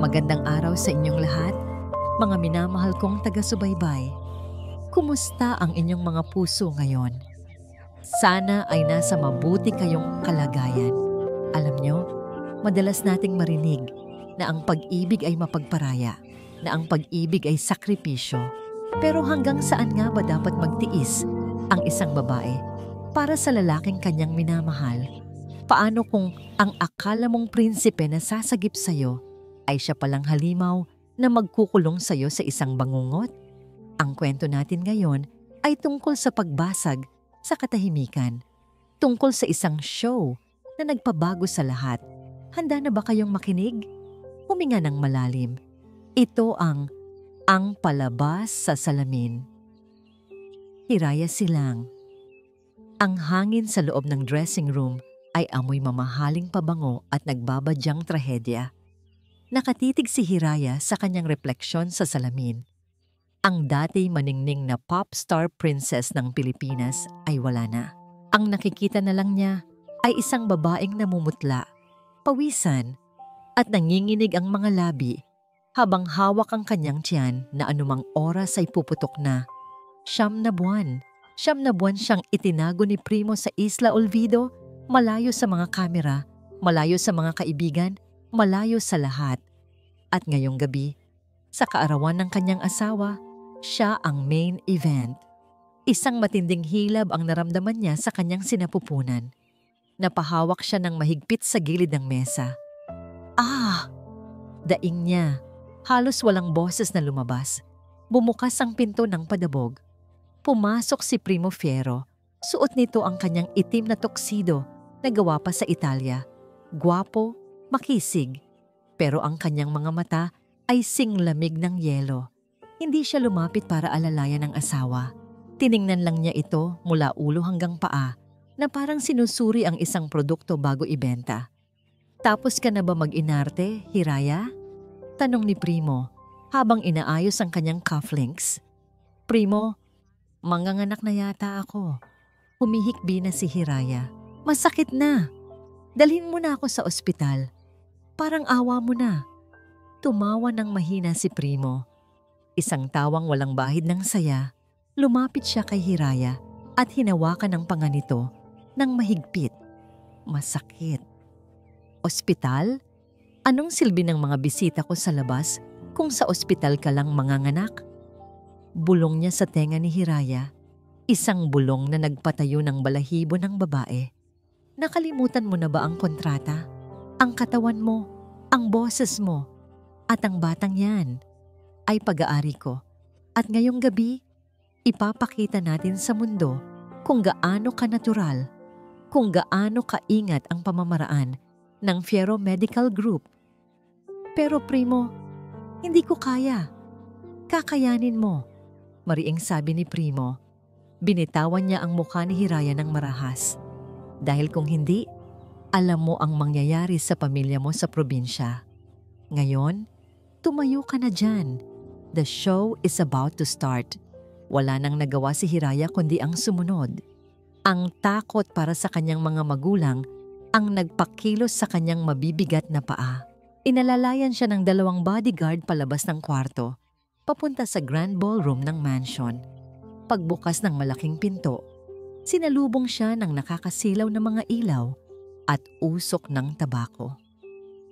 Magandang araw sa inyong lahat, mga minamahal kong taga-subaybay. Kumusta ang inyong mga puso ngayon? Sana ay nasa mabuti kayong kalagayan. Alam nyo, madalas nating marinig na ang pag-ibig ay mapagparaya, na ang pag-ibig ay sakripisyo. Pero hanggang saan nga ba dapat magtiis ang isang babae para sa lalaking kanyang minamahal? Paano kung ang akala mong prinsipe na sasagip sa'yo ay siya palang halimaw na magkukulong sa'yo sa isang bangungot? Ang kwento natin ngayon ay tungkol sa pagbasag sa katahimikan, tungkol sa isang show na nagpabago sa lahat. Handa na ba kayong makinig? Huminga ng malalim. Ito ang Palabas sa Salamin. Hiraya Silang. Ang hangin sa loob ng dressing room ay amoy mamahaling pabango at nagbabadyang trahedya. Nakatitig si Hiraya sa kanyang refleksyon sa salamin. Ang dati maningning na pop star princess ng Pilipinas ay wala na. Ang nakikita na lang niya ay isang babaeng namumutla, pawisan, at nanginginig ang mga labi habang hawak ang kanyang tiyan na anumang oras ay puputok na. 9 na buwan. 9 na buwan siyang itinago ni Primo sa Isla Olvido, malayo sa mga kamera, malayo sa mga kaibigan, malayo sa lahat. At ngayong gabi, sa kaarawan ng kanyang asawa, siya ang main event. Isang matinding hilab ang naramdaman niya sa kanyang sinapupunan. Napahawak siya ng mahigpit sa gilid ng mesa. Daing niya. Halos walang boses na lumabas. Bumukas ang pinto ng padabog. Pumasok si Primo Fiero. Suot nito ang kanyang itim na tuxedo na gawa pa sa Italia. Gwapo, makisig. Pero ang kanyang mga mata ay singlamig ng yelo. Hindi siya lumapit para alalayan ng asawa. Tiningnan lang niya ito mula ulo hanggang paa na parang sinusuri ang isang produkto bago ibenta. Tapos ka na ba mag-inarte, Hiraya? Tanong ni Primo habang inaayos ang kanyang cufflinks. Primo, manganganak na yata ako. Humihikbi na si Hiraya. Masakit na. Dalhin mo na ako sa ospital. Parang awa mo na. Tumawa ng mahina si Primo. Isang tawang walang bahid ng saya, lumapit siya kay Hiraya at hinawakan ang panga nito ng mahigpit. Masakit. Ospital? Anong silbi ng mga bisita ko sa labas kung sa ospital ka lang manganganak? Bulong niya sa tenga ni Hiraya, isang bulong na nagpatayo ng balahibo ng babae. Nakalimutan mo na ba ang kontrata? Ang katawan mo, ang boses mo, at ang batang yan ay pag-aari ko. At ngayong gabi, ipapakita natin sa mundo kung gaano ka-natural, kung gaano kaingat ang pamamaraan ng Fiero Medical Group. Pero Primo, hindi ko kaya. Kakayanin mo, mariing sabi ni Primo. Binitawan niya ang mukha ni Hiraya ng marahas. Dahil kung hindi, alam mo ang mangyayari sa pamilya mo sa probinsya. Ngayon, tumayo ka na dyan. The show is about to start. Wala nang nagawa si Hiraya kundi ang sumunod. Ang takot para sa kanyang mga magulang ang nagpakilos sa kanyang mabibigat na paa. Inalalayan siya ng 2 bodyguard palabas ng kwarto, papunta sa grand ballroom ng mansion. Pagbukas ng malaking pinto, sinalubong siya ng nakakasilaw na mga ilaw at usok ng tabako.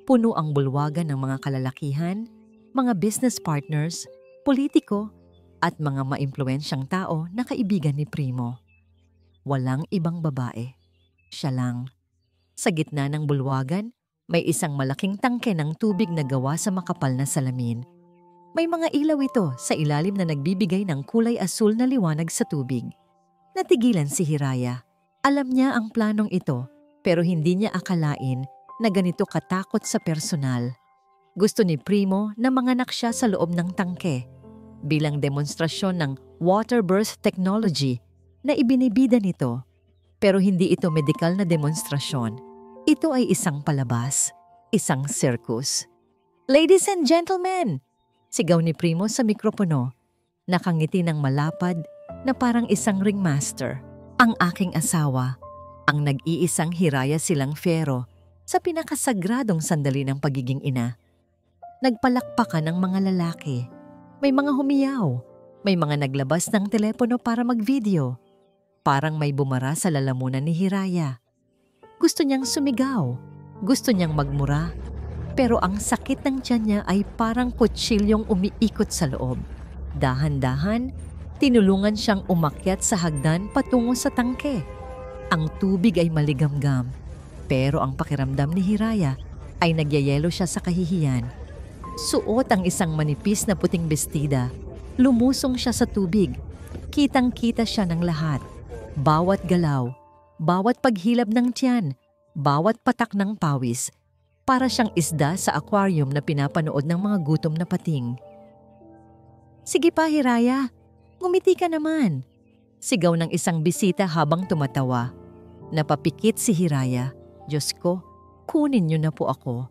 Puno ang bulwagan ng mga kalalakihan, mga business partners, politiko, at mga maimpluwensyang tao na kaibigan ni Primo. Walang ibang babae. Siya lang. Sa gitna ng bulwagan, may isang malaking tangke ng tubig na gawa sa makapal na salamin. May mga ilaw ito sa ilalim na nagbibigay ng kulay asul na liwanag sa tubig. Natigilan si Hiraya. Alam niya ang planong ito, pero hindi niya akalain na ganito katakot sa personal. Gusto ni Primo na manganak siya sa loob ng tangke bilang demonstrasyon ng water birth technology na ibinibida nito. Pero hindi ito medikal na demonstrasyon. Ito ay isang palabas, isang circus. Ladies and gentlemen! Sigaw ni Primo sa mikropono. Nakangiti ng malapad na parang isang ringmaster. Ang aking asawa, ang nag-iisang Hiraya Silang Fiero sa pinakasagradong sandali ng pagiging ina. Nagpalakpakan ng mga lalaki. May mga humiyaw. May mga naglabas ng telepono para mag-video. Parang may bumara sa lalamunan ni Hiraya. Gusto niyang sumigaw. Gusto niyang magmura. Pero ang sakit ng tiyan niya ay parang kutsilyong umiikot sa loob. Dahan-dahan, tinulungan siyang umakyat sa hagdan patungo sa tangke. Ang tubig ay maligamgam. Pero ang pakiramdam ni Hiraya ay nagyayelo siya sa kahihiyan. Suot ang isang manipis na puting bestida. Lumusong siya sa tubig. Kitang-kita siya ng lahat. Bawat galaw, bawat paghilab ng tiyan, bawat patak ng pawis, para siyang isda sa aquarium na pinapanood ng mga gutom na pating. "Sige pa, Hiraya. Ngumiti ka naman." Sigaw ng isang bisita habang tumatawa. Napapikit si Hiraya. "Diyos ko, kunin niyo na po ako.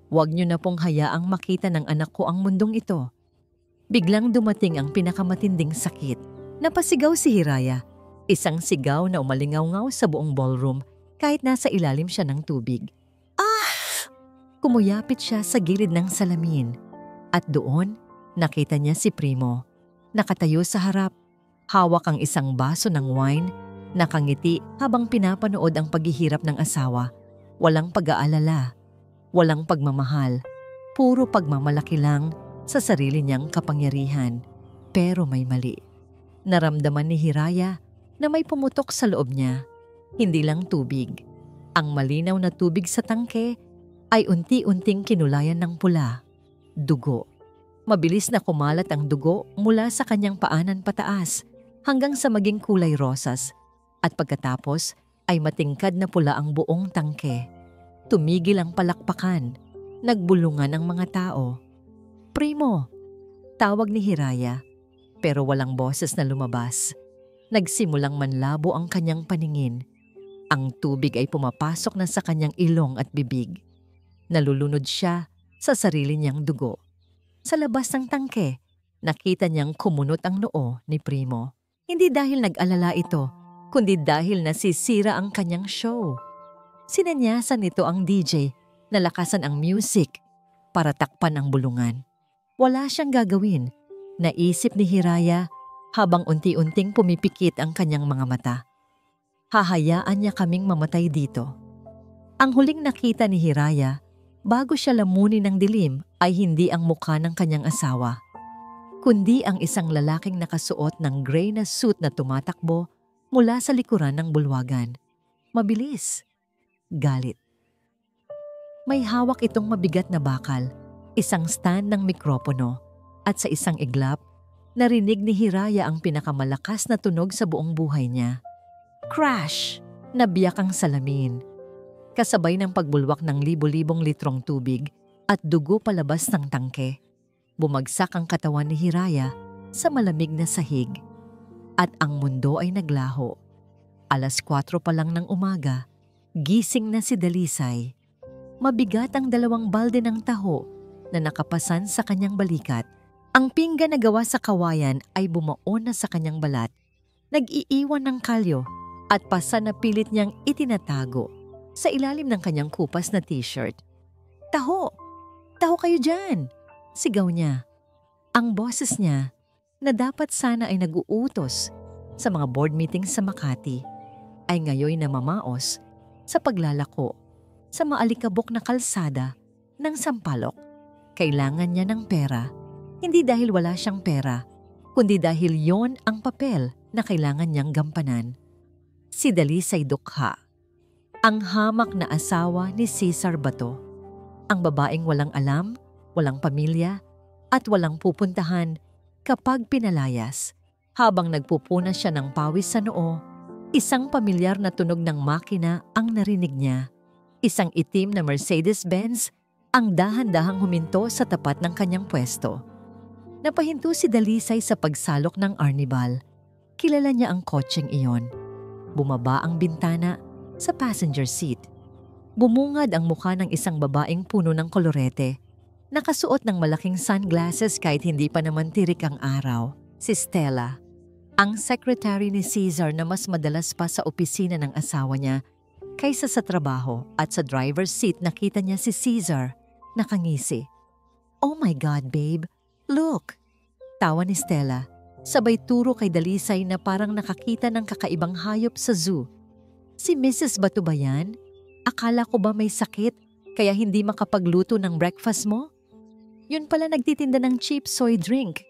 Huwag niyo na pong hayaang makita ng anak ko ang mundong ito." Biglang dumating ang pinakamatinding sakit. Napasigaw si Hiraya. Isang sigaw na umalingaw-ngaw sa buong ballroom kahit nasa ilalim siya ng tubig. Kumuyapit siya sa gilid ng salamin. At doon, nakita niya si Primo. Nakatayo sa harap. Hawak ang isang baso ng wine. Nakangiti habang pinapanood ang paghihirap ng asawa. Walang pag-aalala. Walang pagmamahal. Puro pagmamalaki lang sa sarili niyang kapangyarihan. Pero may mali. Naramdaman ni Hiraya na may pumutok sa loob niya. Hindi lang tubig. Ang malinaw na tubig sa tangke ay unti-unting kinulayan ng pula. Dugo. Mabilis na kumalat ang dugo mula sa kanyang paanan pataas hanggang sa maging kulay rosas. At pagkatapos ay matingkad na pula ang buong tangke. Tumigil ang palakpakan. Nagbulungan ang mga tao. "Primo!" Tawag ni Hiraya. Pero walang boses na lumabas. Nagsimulang manlabo ang kanyang paningin. Ang tubig ay pumapasok na sa kanyang ilong at bibig. Nalulunod siya sa sarili niyang dugo. Sa labas ng tangke, nakita niyang kumunot ang noo ni Primo. Hindi dahil nag-alala ito, kundi dahil nasisira ang kanyang show. Sinanyasan nito ang DJ na lakasan ang music para takpan ang bulungan. Wala siyang gagawin, naisip ni Hiraya habang unti-unting pumipikit ang kanyang mga mata. Hahayaan niya kaming mamatay dito. Ang huling nakita ni Hiraya bago siya lamunin ng dilim ay hindi ang mukha ng kanyang asawa, kundi ang isang lalaking nakasuot ng gray na suit na tumatakbo mula sa likuran ng bulwagan. Mabilis. Galit. May hawak itong mabigat na bakal, isang stand ng mikropono, at sa isang iglap, narinig ni Hiraya ang pinakamalakas na tunog sa buong buhay niya. Crash! Nabiyak ang salamin. Kasabay ng pagbulwak ng libo-libong litrong tubig at dugo palabas ng tangke, bumagsak ang katawan ni Hiraya sa malamig na sahig. At ang mundo ay naglaho. 4:00 pa lang ng umaga, gising na si Dalisay. Mabigat ang 2 balde ng taho na nakapasan sa kanyang balikat. Ang pinggan na gawa sa kawayan ay bumaon na sa kanyang balat. Nag-iiwan ng kalyo at pasa na pilit niyang itinatago sa ilalim ng kanyang kupas na t-shirt. "Taho! Taho kayo dyan!" Sigaw niya. Ang boses niya na dapat sana ay nag-uutos sa mga board meetings sa Makati ay ngayon namamaos sa paglalako sa maalikabok na kalsada ng Sampaloc. Kailangan niya ng pera, hindi dahil wala siyang pera, kundi dahil yon ang papel na kailangan niyang gampanan. Si Dalisay Dukha, ang hamak na asawa ni Cesar Bato, ang babaeng walang alam, walang pamilya, at walang pupuntahan kapag pinalayas. Habang nagpupunas siya ng pawis sa noo, isang pamilyar na tunog ng makina ang narinig niya. Isang itim na Mercedes-Benz ang dahan-dahang huminto sa tapat ng kanyang pwesto. Napahinto si Dalisay sa pagsalok ng Arnibal. Kilala niya ang kotseng iyon. Bumaba ang bintana sa passenger seat. Bumungad ang mukha ng isang babaeng puno ng kolorete. Nakasuot ng malaking sunglasses kahit hindi pa naman tirik ang araw. Si Stella, ang secretary ni Cesar na mas madalas pa sa opisina ng asawa niya kaysa sa trabaho, at sa driver's seat nakita niya si Cesar, nakangisi. Oh my God, babe. Look! Tawa ni Stella, sabay turo kay Dalisay na parang nakakita ng kakaibang hayop sa zoo. Si Mrs. ba to ba yan? Akala ko ba may sakit kaya hindi makapagluto ng breakfast mo? Yun pala nagtitinda ng cheap soy drink.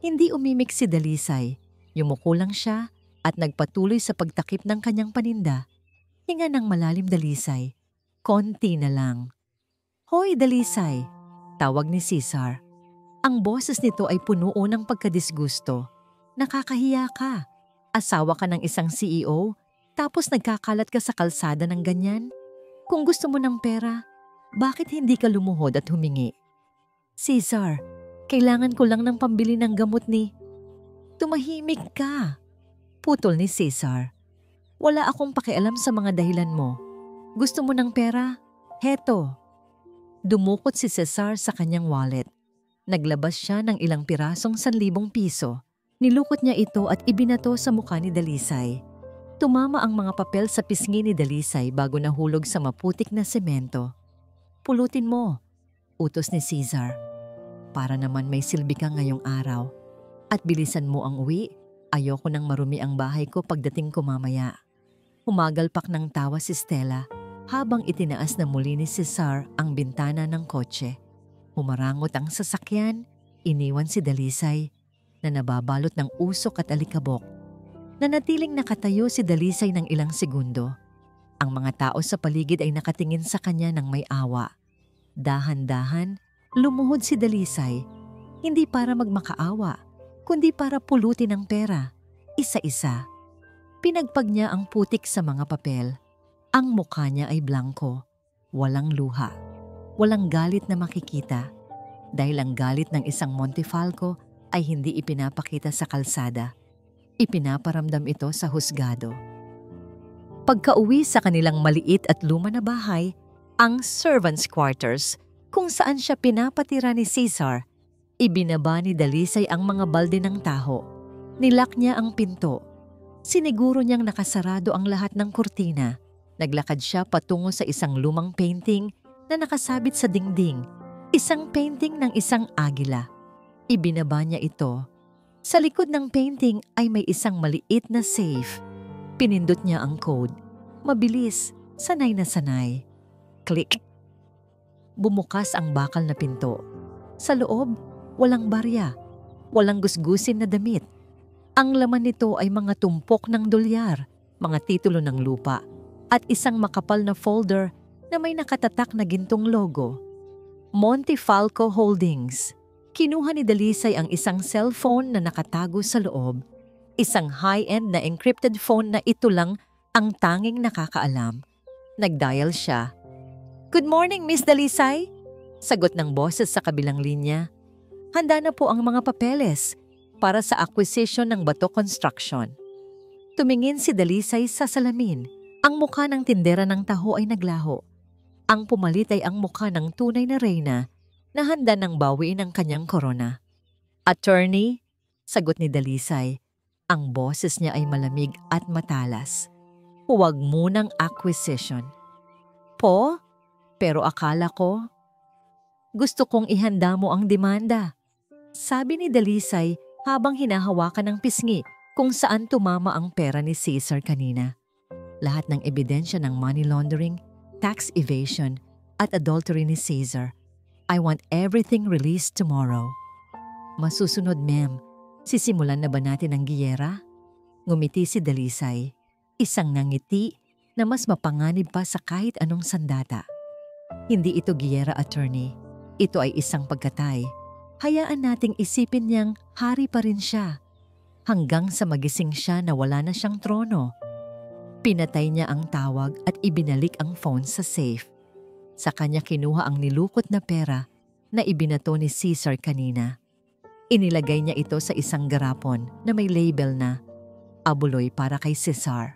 Hindi umimik si Dalisay. Yumuko lang siya at nagpatuloy sa pagtakip ng kanyang paninda. Hinga ng malalim Dalisay. Konti na lang. Hoy Dalisay! Tawag ni Cesar. Ang boses nito ay puno ng pagkadisgusto. Nakakahiya ka. Asawa ka ng isang CEO, tapos nagkakalat ka sa kalsada ng ganyan? Kung gusto mo ng pera, bakit hindi ka lumuhod at humingi? Cesar, kailangan ko lang ng pambili ng gamot ni... Tumahimik ka. Putol ni Cesar. Wala akong pakialam sa mga dahilan mo. Gusto mo ng pera? Heto. Dumukot si Cesar sa kanyang wallet. Naglabas siya ng ilang pirasong 1,000 piso. Nilukot niya ito at ibinato sa mukha ni Dalisay. Tumama ang mga papel sa pisngi ni Dalisay bago nahulog sa maputik na semento. Pulutin mo, utos ni Cesar. Para naman may silbi ka ngayong araw. At bilisan mo ang uwi, ayoko nang marumi ang bahay ko pagdating ko mamaya. Humagalpak ng tawa si Stella habang itinaas na muli ni Cesar ang bintana ng kotse. Humarangot ang sasakyan, iniwan si Dalisay na nababalot ng usok at alikabok. Nanatiling nakatayo si Dalisay ng ilang segundo. Ang mga tao sa paligid ay nakatingin sa kanya ng may awa. Dahan-dahan, lumuhod si Dalisay, hindi para magmakaawa, kundi para pulutin ang pera, isa-isa. Pinagpag niya ang putik sa mga papel. Ang mukha niya ay blanko, walang luha, walang galit na makikita. Dahil ang galit ng isang Montefalco ay hindi ipinapakita sa kalsada. Ipinaparamdam ito sa husgado. Pagka-uwi sa kanilang maliit at luma na bahay, ang servants' quarters, kung saan siya pinapatira ni Cesar, ibinaba ni Dalisay ang mga balde ng taho. Nilak niya ang pinto. Siniguro niyang nakasarado ang lahat ng kurtina. Naglakad siya patungo sa isang lumang painting na nakasabit sa dingding. Isang painting ng isang agila. Ibinaba niya ito. Sa likod ng painting ay may isang maliit na safe. Pinindot niya ang code. Mabilis, sanay na sanay. Click. Bumukas ang bakal na pinto. Sa loob, walang barya, walang gusgusin na damit. Ang laman nito ay mga tumpok ng dolyar, mga titulo ng lupa, at isang makapal na folder na may nakatatak na gintong logo. Montefalco Holdings. Kinuha ni Dalisay ang isang cellphone na nakatago sa loob. Isang high-end na encrypted phone na ito lang ang tanging nakakaalam. Nagdial siya. "Good morning, Miss Dalisay," sagot ng boses sa kabilang linya. "Handa na po ang mga papeles para sa acquisition ng Bato Construction." Tumingin si Dalisay sa salamin. Ang mukha ng tindera ng taho ay naglaho. Ang pumalit ay ang mukha ng tunay na reyna na handa ng bawiin ang kanyang korona. "Attorney," sagot ni Dalisay. Ang boses niya ay malamig at matalas. "Huwag munang acquisition." "Po? Pero akala ko..." "Gusto kong ihanda mo ang demanda," sabi ni Dalisay habang hinahawakan ng pisngi kung saan tumama ang pera ni Cesar kanina. Lahat ng ebidensya ng money laundering, tax evasion, at adultery ni Cesar. "I want everything released tomorrow." "Masusunod, ma'am. Sisimulan na ba natin ang giyera?" Ngumiti si Dalisay. Isang ngiti na mas mapanganib pa sa kahit anong sandata. "Hindi ito giyera, attorney. Ito ay isang pagkatay. Hayaan nating isipin niyang hari pa rin siya. Hanggang sa magising siya na wala na siyang trono." Pinatay niya ang tawag at ibinalik ang phone sa safe. Sa kanya kinuha ang nilukot na pera na ibinato ni Cesar kanina. Inilagay niya ito sa isang garapon na may label na "Abuloy para kay Cesar.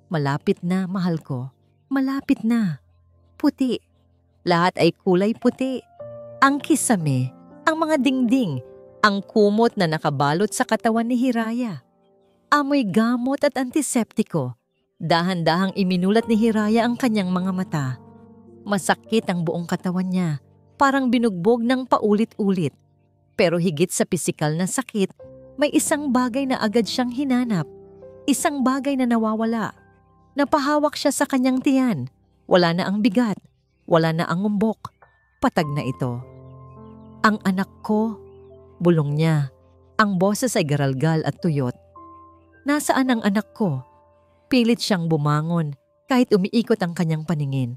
Malapit na, mahal ko. Malapit na. Puti. Lahat ay kulay puti. Ang kisame, ang mga dingding, ang kumot na nakabalot sa katawan ni Hiraya. Amoy gamot at antiseptiko. Dahan-dahang iminulat ni Hiraya ang kanyang mga mata. Masakit ang buong katawan niya. Parang binugbog ng paulit-ulit. Pero higit sa pisikal na sakit, may isang bagay na agad siyang hinanap. Isang bagay na nawawala. Napahawak siya sa kanyang tiyan. Wala na ang bigat. Wala na ang umbok. Patag na ito. Ang anak ko, bulong niya. Ang boses ay garalgal at tuyot. Nasaan ang anak ko? Pilit siyang bumangon kahit umiikot ang kanyang paningin.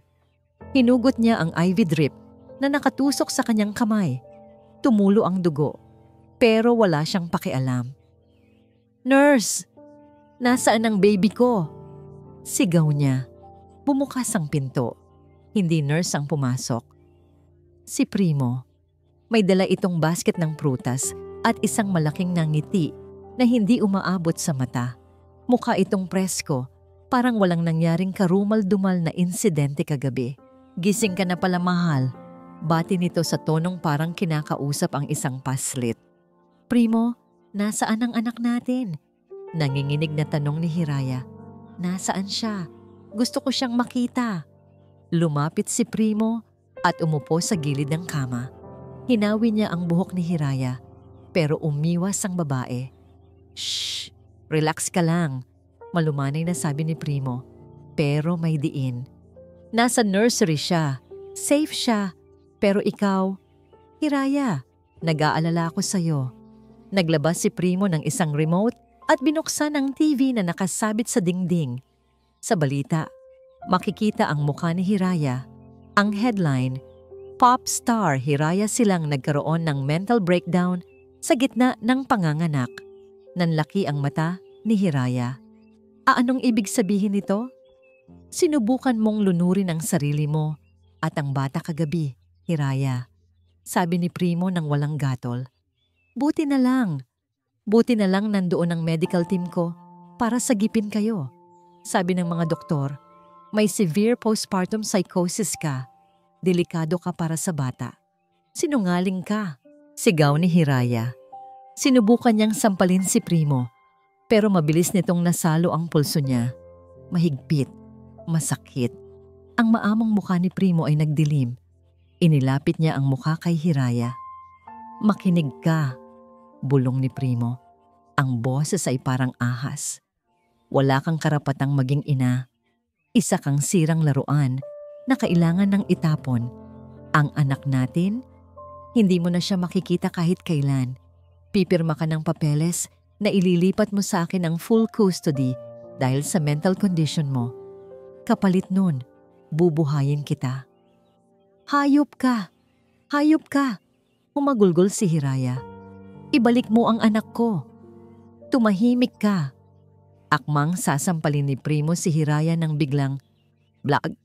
Hinugot niya ang IV drip na nakatusok sa kanyang kamay. Tumulo ang dugo, pero wala siyang pakialam. "Nurse! Nasaan ang baby ko?" Sigaw niya. Bumukas ang pinto. Hindi nurse ang pumasok. Si Primo. May dala itong basket ng prutas at isang malaking nangiti na hindi umaabot sa mata. Mukha itong presko, parang walang nangyaring karumal-dumal na insidente kagabi. "Gising ka na pala, mahal." Bati nito sa tonong parang kinakausap ang isang paslit. "Primo, nasaan ang anak natin?" Nanginginig na tanong ni Hiraya. "Nasaan siya? Gusto ko siyang makita." Lumapit si Primo at umupo sa gilid ng kama. Hinawi niya ang buhok ni Hiraya, pero umiwas ang babae. "Shh! Relax ka lang," malumanay na sabi ni Primo. Pero may diin. Nasa nursery siya. Safe siya. Pero ikaw, Hiraya, nag-aalala ako sa'yo. Naglabas si Primo ng isang remote at binuksan ang TV na nakasabit sa dingding. Sa balita, makikita ang mukha ni Hiraya. Ang headline, "Pop star Hiraya Silang nagkaroon ng mental breakdown sa gitna ng panganganak." Nanlaki ang mata ni Hiraya. Anong ibig sabihin nito? Sinubukan mong lunurin ang sarili mo at ang bata kagabi, Hiraya. Sabi ni Primo nang walang gatol. Buti na lang nandoon ang medical team ko para sagipin kayo. Sabi ng mga doktor, may severe postpartum psychosis ka. Delikado ka para sa bata. Sinungaling ka, sigaw ni Hiraya. Sinubukan niyang sampalin si Primo, pero mabilis nitong nasalo ang pulso niya. Mahigpit, masakit. Ang maamong mukha ni Primo ay nagdilim. Inilapit niya ang mukha kay Hiraya. "Makinig ka," bulong ni Primo. Ang boses ay parang ahas. "Wala kang karapatang maging ina. Isa kang sirang laruan na kailangan ng itapon. Ang anak natin, hindi mo na siya makikita kahit kailan. Pipirma ka ng papeles na ililipat mo sa akin ang full custody dahil sa mental condition mo. Kapalit nun, bubuhayin kita." Hayop ka! Hayop ka! Humagulgol si Hiraya. "Ibalik mo ang anak ko. Tumahimik ka." Akmang sasampalin ni Primo si Hiraya nang biglang, blag!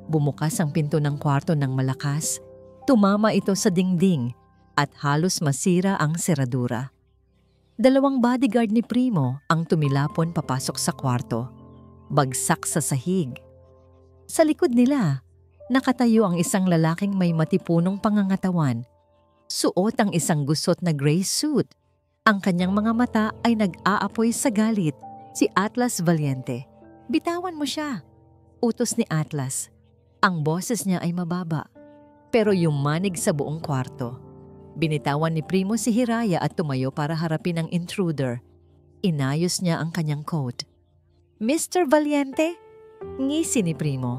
Bumukas ang pinto ng kwarto ng malakas. Tumama ito sa dingding at halos masira ang seradura. Dalawang bodyguard ni Primo ang tumilapon papasok sa kwarto. Bagsak sa sahig. Sa likod nila, nakatayo ang isang lalaking may matipunong pangangatawan. Suot ang isang gusot na gray suit. Ang kanyang mga mata ay nag-aapoy sa galit. Si Atlas Valiente. "Bitawan mo siya," utos ni Atlas. Ang boses niya ay mababa, pero yumanig sa buong kwarto. Binitawan ni Primo si Hiraya at tumayo para harapin ang intruder. Inayos niya ang kanyang coat. "Mr. Valiente?" ngisi ni Primo.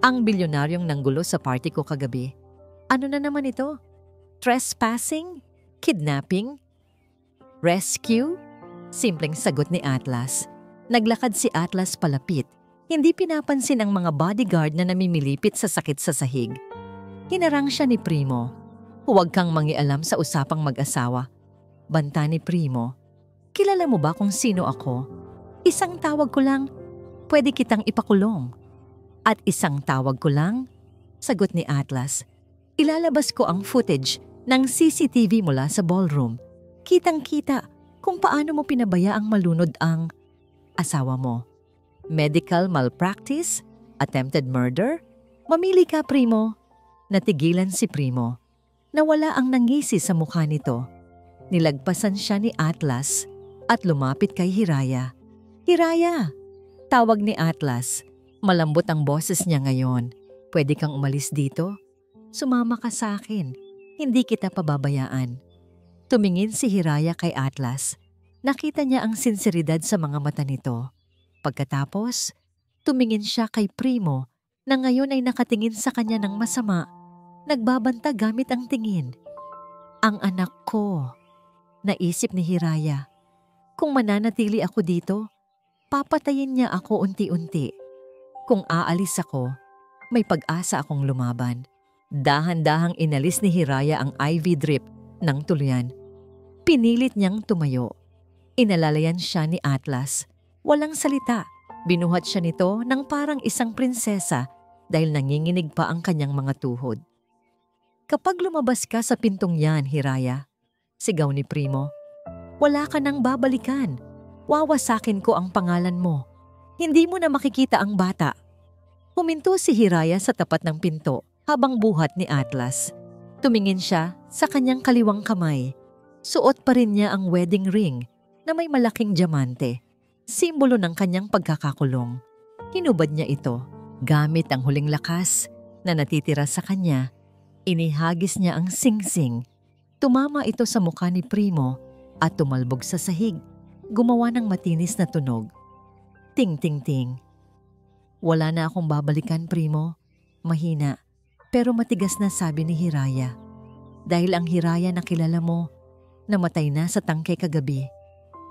"Ang bilyonaryong nanggulo sa party ko kagabi. Ano na naman ito? Trespassing? Kidnapping? Rescue?" Simpleng sagot ni Atlas. Naglakad si Atlas palapit. Hindi pinapansin ang mga bodyguard na namimilipit sa sakit sa sahig. Hinarang siya ni Primo. "Huwag kang mangialam sa usapang mag-asawa." Banta ni Primo. "Kilala mo ba kung sino ako? Isang tawag ko lang, pwede kitang ipakulong." "At isang tawag ko lang?" sagot ni Atlas. "Ilalabas ko ang footage ng CCTV mula sa ballroom. Kitang-kita kung paano mo pinabayaang malunod ang asawa mo. Medical malpractice? Attempted murder? Mamili ka, Primo." Natigilan si Primo. Nawala ang nangisi sa mukha nito. Nilagpasan siya ni Atlas at lumapit kay Hiraya. "Hiraya!" Tawag ni Atlas. Malambot ang boses niya ngayon. "Pwede kang umalis dito? Sumama ka sa akin. Hindi kita pababayaan. Tumingin si Hiraya kay Atlas. Nakita niya ang sinseridad sa mga mata nito. Pagkatapos, tumingin siya kay Primo na ngayon ay nakatingin sa kanya ng masama, nagbabanta gamit ang tingin. Ang anak ko, naisip ni Hiraya. Kung mananatili ako dito, papatayin niya ako unti-unti. Kung aalis ako, may pag-asa akong lumaban. Dahan-dahang inalis ni Hiraya ang IV drip ng tuluyan. Pinilit niyang tumayo. Inalalayan siya ni Atlas. Walang salita. Binuhat siya nito ng parang isang prinsesa dahil nanginginig pa ang kanyang mga tuhod. Kapag lumabas ka sa pintong yan, Hiraya, sigaw ni Primo, wala ka nang babalikan. Wawasakin ko ang pangalan mo. Hindi mo na makikita ang bata. Huminto si Hiraya sa tapat ng pinto habang buhat ni Atlas. Tumingin siya sa kanyang kaliwang kamay. Suot pa rin niya ang wedding ring na may malaking diamante, simbolo ng kanyang pagkakakulong. Hinubad niya ito. Gamit ang huling lakas na natitira sa kanya, inihagis niya ang singsing. Tumama ito sa mukha ni Primo at tumalbog sa sahig, gumawa ng matinis na tunog. Ting-ting-ting. Wala na akong babalikan, Primo. Mahina, pero matigas na sabi ni Hiraya. Dahil ang Hiraya na kilala mo, namatay na sa tangkay kagabi.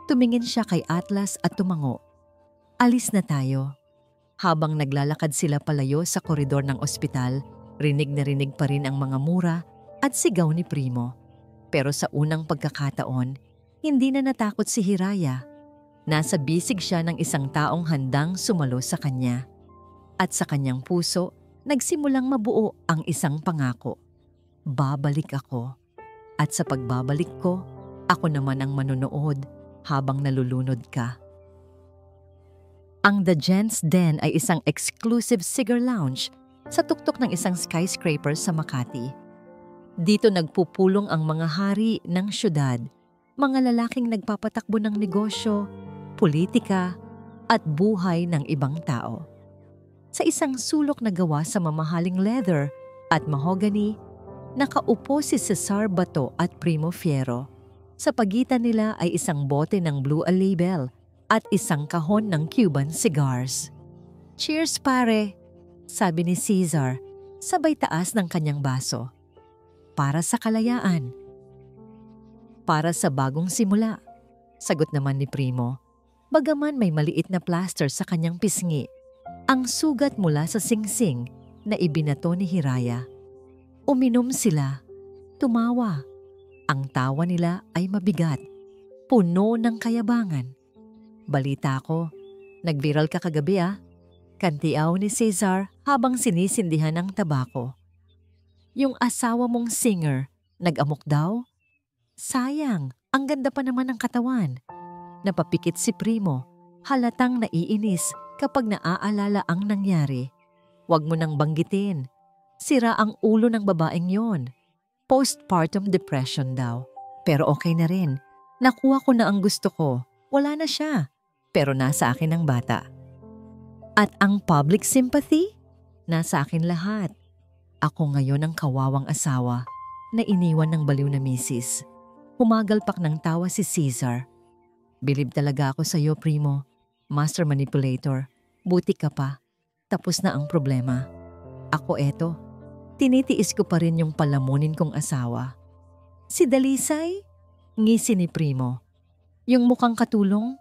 Tumingin siya kay Atlas at tumango. Alis na tayo. Habang naglalakad sila palayo sa koridor ng ospital, rinig na rinig pa rin ang mga mura at sigaw ni Primo. Pero sa unang pagkakataon, hindi na natakot si Hiraya. Nasa bisig siya ng isang taong handang sumalo sa kanya. At sa kanyang puso, nagsimulang mabuo ang isang pangako. Babalik ako. At sa pagbabalik ko, ako naman ang manonood habang nalulunod ka. Ang The Gents Den ay isang exclusive cigar lounge sa tuktok ng isang skyscraper sa Makati. Dito nagpupulong ang mga hari ng syudad, mga lalaking nagpapatakbo ng negosyo, politika, at buhay ng ibang tao. Sa isang sulok na gawa sa mamahaling leather at mahogany, nakaupo si Cesar Bato at Primo Fierro. Sa pagitan nila ay isang bote ng Blue Label at isang kahon ng Cuban cigars. "Cheers, pare," sabi ni Cesar, sabay taas ng kanyang baso. "Para sa kalayaan." "Para sa bagong simula," sagot naman ni Primo. Bagaman may maliit na plaster sa kanyang pisngi, ang sugat mula sa singsing na ibinato ni Hiraya. Uminom sila, tumawa. Ang tawa nila ay mabigat, puno ng kayabangan. "Balita ko, nag-viral ka kagabi kantiaw ni Cesar habang sinisindihan ang tabako. "Yung asawa mong singer, nag-amok daw?" "Sayang, ang ganda pa naman ng katawan." Napapikit si Primo, halatang naiinis kapag naaalala ang nangyari. "Huwag mo nang banggitin. Sira ang ulo ng babaeng yon. Postpartum depression daw. Pero okay na rin. Nakuha ko na ang gusto ko. Wala na siya. Pero nasa akin ang bata." "At ang public sympathy? Nasa akin lahat. Ako ngayon ang kawawang asawa na iniwan ng baliw na misis." Humagalpak ng tawa si Cesar. "Bilib talaga ako sa iyo, Primo. Master manipulator. Buti ka pa. Tapos na ang problema. Ako eto. Tinitiis ko pa rin yung palamunin kong asawa." "Si Dalisay?" ngisi ni Primo. "Yung mukhang katulong?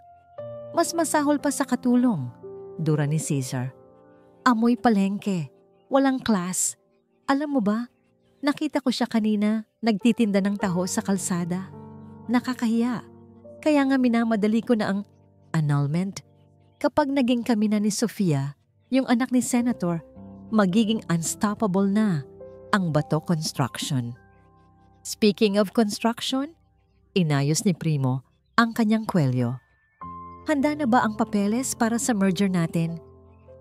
Mas masahol pa sa katulong," dura ni Cesar. "Amoy palengke. Walang class. Alam mo ba, nakita ko siya kanina nagtitinda ng taho sa kalsada. Nakakahiya. Kaya nga minamadali ko na ang annulment. Kapag naging kami na ni Sofia, yung anak ni Senator, magiging unstoppable na ang Bato Construction." Speaking of construction, inayos ni Primo ang kanyang kwelyo. "Handa na ba ang papeles para sa merger natin?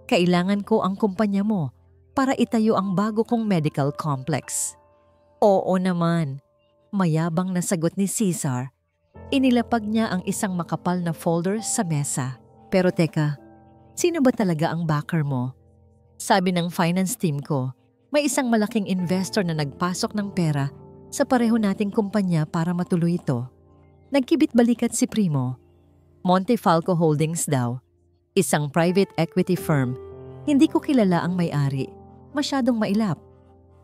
Kailangan ko ang kumpanya mo para itayo ang bago kong medical complex." "Oo naman," mayabang na sagot ni Cesar. Inilapag niya ang isang makapal na folder sa mesa. "Pero teka, sino ba talaga ang backer mo?" "Sabi ng finance team ko, May isang malaking investor na nagpasok ng pera sa pareho nating kumpanya para matuloy ito. Nagkibit-balikat si Primo. Montefalco Holdings daw, isang private equity firm. Hindi ko kilala ang may-ari. Masyadong mailap.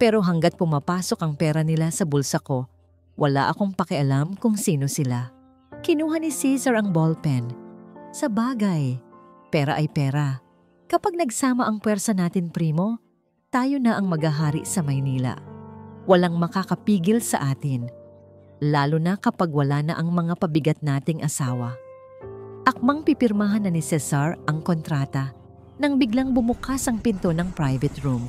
Pero hanggat pumapasok ang pera nila sa bulsa ko, wala akong pakialam kung sino sila. Kinuha ni Cesar ang ballpen. Sa bagay, pera ay pera. Kapag nagsama ang pwersa natin, Primo, tayo na ang maghahari sa Maynila. Walang makakapigil sa atin. Lalo na kapag wala na ang mga pabigat nating asawa. Akmang pipirmahan na ni Cesar ang kontrata nang biglang bumukas ang pinto ng private room.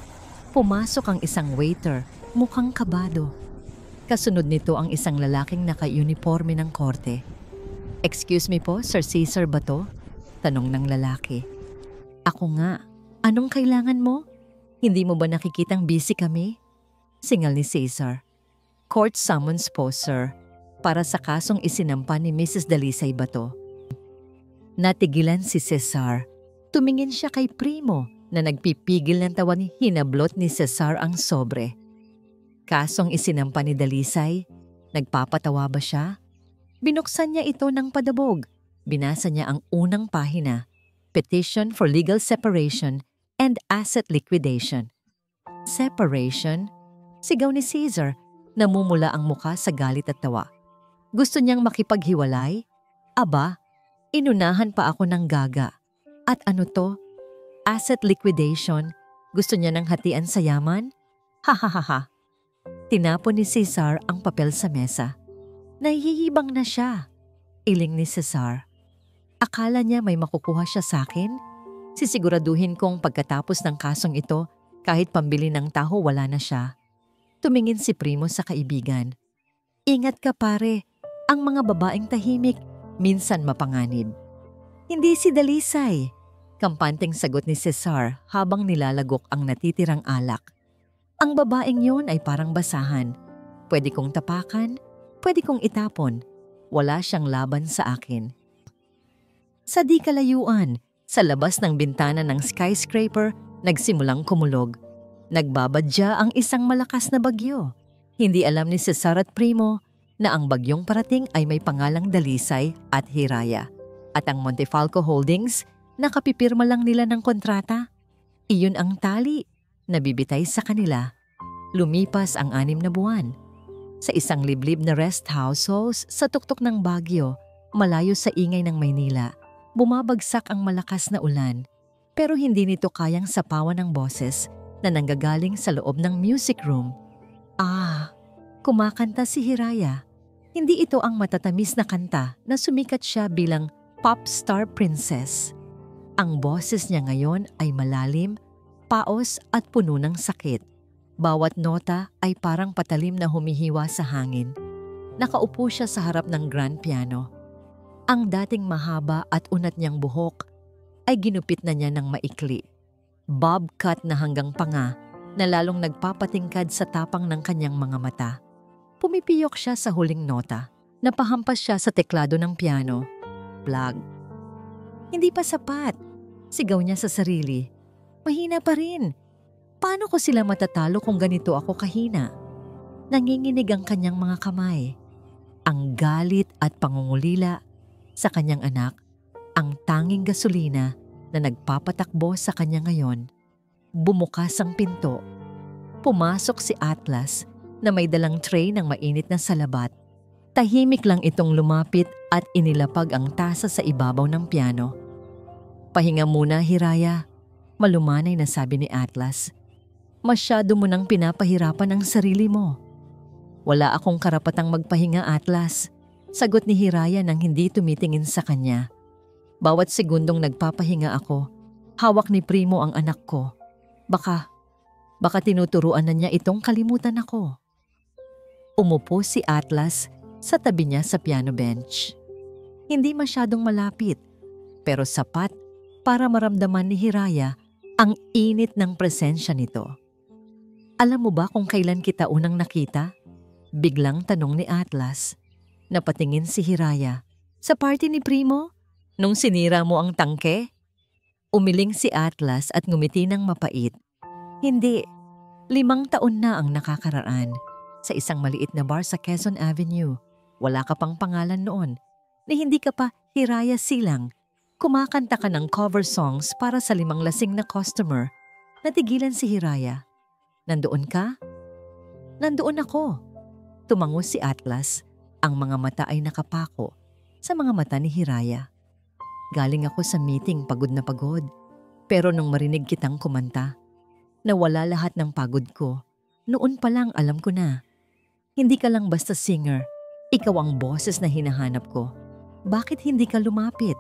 Pumasok ang isang waiter, mukhang kabado. Kasunod nito ang isang lalaking naka-uniforme ng korte. "Excuse me po, Sir Cesar ba to?" Tanong ng lalaki. "Ako nga. Anong kailangan mo? Hindi mo ba nakikitang busy kami?" Singal ni Cesar. "Court summons po, sir. Para sa kasong isinampa ni Mrs. Dalisay ba to?" Natigilan si Cesar. Tumingin siya kay Primo na nagpipigil ng tawa ni hinablot ni Cesar ang sobre. Kasong isinampa ni Dalisay, nagpapatawa ba siya? Binuksan niya ito ng padabog. Binasa niya ang unang pahina, Petition for Legal Separation and Asset Liquidation. Separation? Sigaw ni Cesar, namumula ang muka sa galit at tawa. Gusto niyang makipaghiwalay? Aba, inunahan pa ako ng gaga. At ano to? Asset liquidation? Gusto niya ng hatian sa yaman? Ha. Tinapon ni Cesar ang papel sa mesa. Nahihibang na siya. Iling ni Cesar. Akala niya may makukuha siya sa akin? Sisiguraduhin kong pagkatapos ng kasong ito, kahit pambili ng taho wala na siya. Tumingin si Primo sa kaibigan. Ingat ka pare, ang mga babaeng tahimik, minsan mapanganib. Hindi si Dalisay. Kampanteng sagot ni Cesar habang nilalagok ang natitirang alak. Ang babaeng yun ay parang basahan. Pwede kong tapakan, pwede kong itapon. Wala siyang laban sa akin. Sa di kalayuan, sa labas ng bintana ng skyscraper, nagsimulang kumulog. Nagbabadya ang isang malakas na bagyo. Hindi alam ni Cesar at Primo na ang bagyong parating ay may pangalang Dalisay at Hiraya. At ang Montefalco Holdings, nakapipirma lang nila ng kontrata. Iyon ang tali na bibitay sa kanila. Lumipas ang 6 na buwan. Sa isang liblib na rest house sa tuktok ng Baguio, malayo sa ingay ng Maynila, bumabagsak ang malakas na ulan. Pero hindi nito kayang sapawan ng boses na nanggagaling sa loob ng music room. Kumakanta si Hiraya. Hindi ito ang matatamis na kanta na sumikat siya bilang pop star princess. Ang boses niya ngayon ay malalim, paos at puno ng sakit. Bawat nota ay parang patalim na humihiwa sa hangin. Nakaupo siya sa harap ng grand piano. Ang dating mahaba at unat niyang buhok ay ginupit na niya ng maikli. Bob cut na hanggang panga na lalong nagpapatingkad sa tapang ng kanyang mga mata. Pumipiyok siya sa huling nota. Napahampas siya sa teklado ng piano. Plug. Hindi pa sapat. Sigaw niya sa sarili. Mahina pa rin. Paano ko sila matatalo kung ganito ako kahina? Nanginginig ang kanyang mga kamay. Ang galit at pangungulila sa kanyang anak, ang tanging gasolina na nagpapatakbo sa kanya ngayon. Bumukas ang pinto. Pumasok si Atlas na may dalang tray ng mainit na salabat. Tahimik lang itong lumapit at inilapag ang tasa sa ibabaw ng piano. Pahinga muna, Hiraya. Malumanay na sabi ni Atlas. Masyado mo nang pinapahirapan ang sarili mo. Wala akong karapatang magpahinga, Atlas. Sagot ni Hiraya nang hindi tumitingin sa kanya. Bawat segundong nagpapahinga ako, hawak ni Primo ang anak ko. Baka tinuturuan na niya itong kalimutan ako. Umupo si Atlas sa tabi niya sa piano bench. Hindi masyadong malapit, pero sapat para maramdaman ni Hiraya ang init ng presensya nito. Alam mo ba kung kailan kita unang nakita? Biglang tanong ni Atlas. Napatingin si Hiraya. Sa party ni Primo? Nung sinira mo ang tangke? Umiling si Atlas at ngumiti ng mapait. Hindi. 5 taon na ang nakakaraan. Sa isang maliit na bar sa Quezon Avenue, wala ka pang pangalan noon, ni hindi ka pa Hiraya Silang. Kumakanta ka ng cover songs para sa 5 lasing na customer. Natigilan si Hiraya. Nandoon ka? Nandoon ako. Tumango si Atlas. Ang mga mata ay nakapako sa mga mata ni Hiraya. Galing ako sa meeting, pagod na pagod. Pero nung marinig kitang kumanta, nawala lahat ng pagod ko. Noon pa lang alam ko na. Hindi ka lang basta singer. Ikaw ang boses na hinahanap ko. Bakit hindi ka lumapit?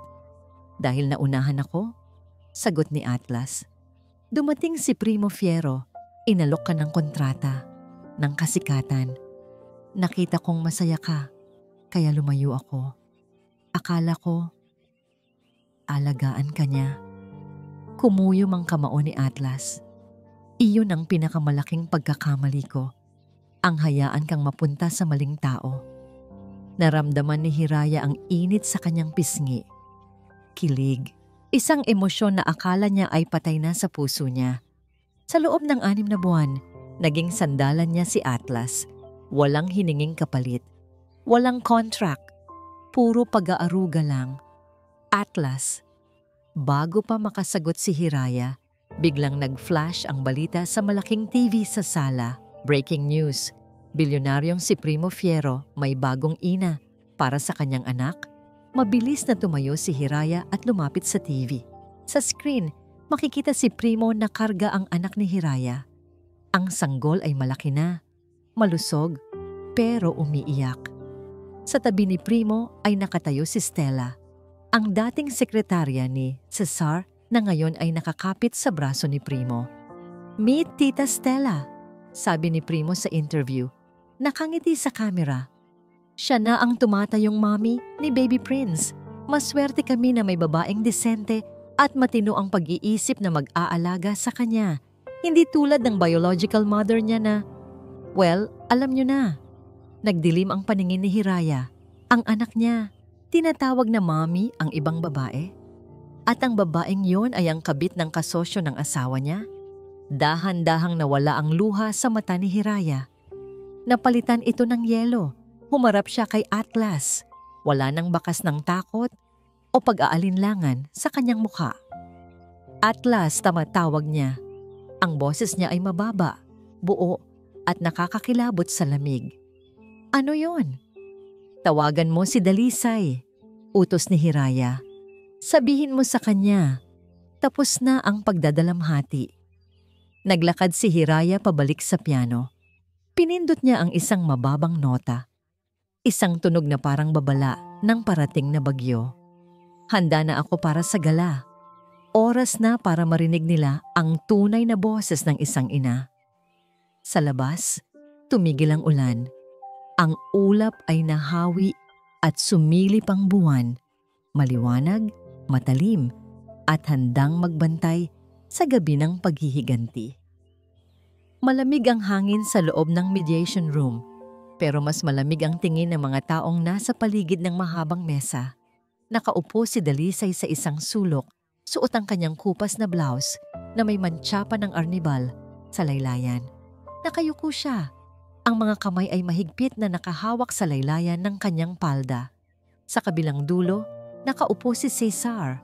Dahil naunahan ako? Sagot ni Atlas. Dumating si Primo Fiero. Inalok ka ng kontrata, ng kasikatan. Nakita kong masaya ka, kaya lumayo ako. Akala ko, alagaan ka niya. Kumuyom ang kamao ni Atlas. Iyon ang pinakamalaking pagkakamali ko. Ang hayaan kang mapunta sa maling tao. Naramdaman ni Hiraya ang init sa kanyang pisngi. Kilig. Isang emosyon na akala niya ay patay na sa puso niya. Sa loob ng 6 na buwan, naging sandalan niya si Atlas. Walang hininging kapalit. Walang contract. Puro pag-aaruga lang. Atlas. Bago pa makasagot si Hiraya, biglang nag-flash ang balita sa malaking TV sa sala. Breaking news. Bilyonaryong si Primo Fiero may bagong ina para sa kanyang anak. Mabilis na tumayo si Hiraya at lumapit sa TV. Sa screen, makikita si Primo na karga ang anak ni Hiraya. Ang sanggol ay malaki na, malusog, pero umiiyak. Sa tabi ni Primo ay nakatayo si Stella, ang dating sekretarya ni Cesar na ngayon ay nakakapit sa braso ni Primo. "Meet Tita Stella," sabi ni Primo sa interview. Nakangiti sa kamera. Siya na ang tumatayong mommy ni Baby Prince. Maswerte kami na may babaeng disente at matino ang pag-iisip na mag-aalaga sa kanya. Hindi tulad ng biological mother niya na, well, alam niyo na. Nagdilim ang paningin ni Hiraya. Ang anak niya, tinatawag na mommy ang ibang babae. At ang babaeng yon ay ang kabit ng kasosyo ng asawa niya. Dahan-dahang nawala ang luha sa mata ni Hiraya. Napalitan ito ng yelo. Humarap siya kay Atlas. Wala nang bakas ng takot o pag-aalinlangan sa kanyang mukha. Atlas, tamatawag niya. Ang boses niya ay mababa, buo at nakakakilabot sa lamig. "Ano yon?" "Tawagan mo si Dalisay," utos ni Hiraya. "Sabihin mo sa kanya, tapos na ang pagdadalamhati." Naglakad si Hiraya pabalik sa piano. Pinindot niya ang isang mababang nota. Isang tunog na parang babala ng parating na bagyo. Handa na ako para sa gala. Oras na para marinig nila ang tunay na boses ng isang ina. Sa labas, tumigil ang ulan. Ang ulap ay nahawi at sumilip ang buwan. Maliwanag, matalim, at handang magbantay sa gabi ng paghihiganti. Malamig ang hangin sa loob ng mediation room, pero mas malamig ang tingin ng mga taong nasa paligid ng mahabang mesa. Nakaupo si Dalisay sa isang sulok, suot ang kanyang kupas na blouse na may mantsapa ng arnibal sa laylayan. Nakayuko siya. Ang mga kamay ay mahigpit na nakahawak sa laylayan ng kanyang palda. Sa kabilang dulo, nakaupo si Cesar,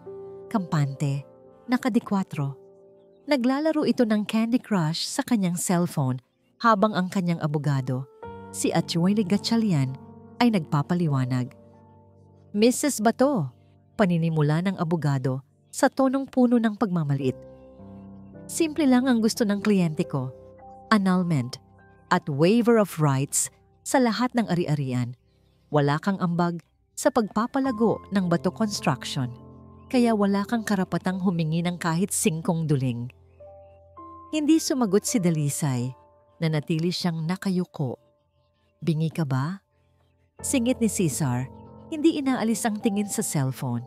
kampante, nakadikwatro. Naglalaro ito ng Candy Crush sa kanyang cellphone habang ang kanyang abogado, si Atty. Gatchalian, ay nagpapaliwanag. "Mrs. Bato," paninimula ng abogado sa tonong puno ng pagmamaliit. "Simple lang ang gusto ng kliyente ko, annulment at waiver of rights sa lahat ng ari-arian. Wala kang ambag sa pagpapalago ng Bato Construction. Kaya wala kang karapatang humingi ng kahit 5 duling." Hindi sumagot si Dalisay. Nanatili siyang nakayuko. "Bingi ka ba?" Singit ni Cesar, hindi inaalis ang tingin sa cellphone.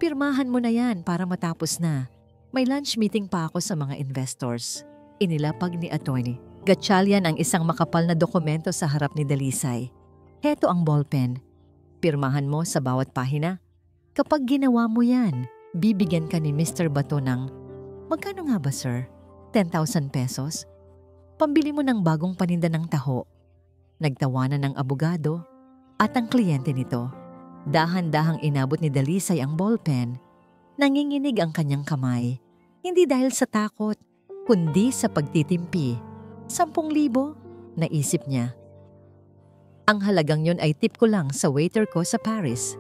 "Pirmahan mo na yan para matapos na. May lunch meeting pa ako sa mga investors." Inilapag ni Atty. Gatchalian ang isang makapal na dokumento sa harap ni Dalisay. "Heto ang ballpen. Pirmahan mo sa bawat pahina. Kapag ginawa mo yan, bibigyan ka ni Mr. Bato ng..." "Magkano nga ba, sir? 10,000 pesos? Pambili mo ng bagong paninda ng taho. Nagtawanan ng abogado at ang kliyente nito. Dahan-dahang inabot ni Dalisay ang ballpen. Nanginginig ang kanyang kamay. Hindi dahil sa takot, kundi sa pagtitimpi. 10,000, naisip niya. Ang halagang yon ay tip ko lang sa waiter ko sa Paris.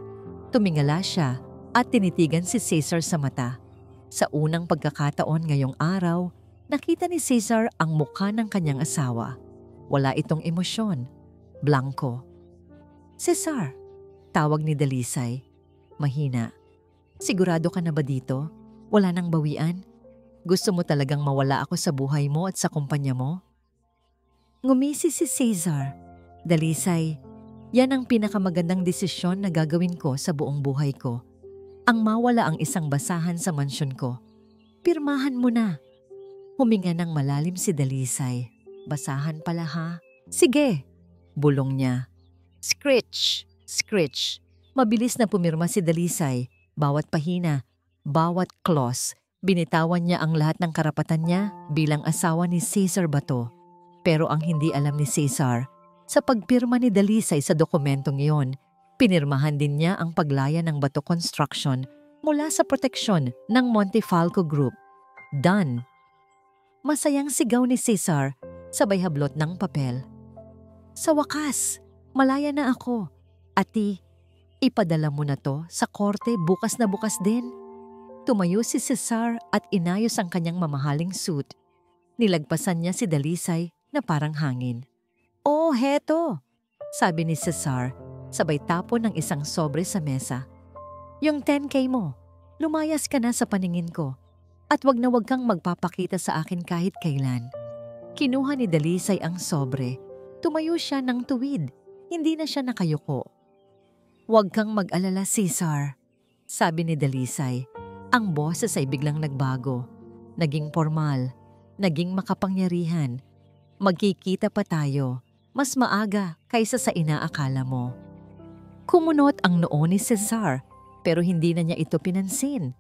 Tumingala siya at tinitigan si Cesar sa mata. Sa unang pagkakataon ngayong araw, nakita ni Cesar ang mukha ng kanyang asawa. Wala itong emosyon. Blanko. Cesar, tawag ni Dalisay. Mahina. Sigurado ka na ba dito? Wala nang bawian? Gusto mo talagang mawala ako sa buhay mo at sa kumpanya mo? Ngumisi si Cesar. Dalisay, yan ang pinakamagandang desisyon na gagawin ko sa buong buhay ko. Ang mawala ang isang basahan sa mansyon ko. Pirmahan mo na. Huminga ng malalim si Dalisay. Basahan pala ha? Sige, bulong niya. Scritch, scritch. Mabilis na pumirma si Dalisay. Bawat pahina, bawat clause. Binitawan niya ang lahat ng karapatan niya bilang asawa ni Cesar Bato. Pero ang hindi alam ni Cesar, sa pagpirma ni Dalisay sa dokumentong iyon, pinirmahan din niya ang paglaya ng Bato Construction mula sa proteksyon ng Montefalco Group. Done. Masayang sigaw ni Cesar, sabay hablot ng papel. Sa wakas, malaya na ako. Ati, ipadala mo na to sa korte bukas na bukas din. Tumayo si Cesar at inayos ang kanyang mamahaling suit. Nilagpasan niya si Dalisay na parang hangin. Oh, heto, sabi ni Cesar, sabay tapon ng isang sobre sa mesa. Yung 10K mo, lumayas ka na sa paningin ko at wag na wag kang magpapakita sa akin kahit kailan. Kinuha ni Dalisay ang sobre. Tumayo siya ng tuwid, hindi na siya nakayuko. Wag kang mag-alala, Cesar, sabi ni Dalisay. Ang boses ay biglang nagbago. Naging formal, naging makapangyarihan. Magkikita pa tayo, mas maaga kaysa sa inaakala mo. Kumunot ang noo ni Cesar, pero hindi na niya ito pinansin.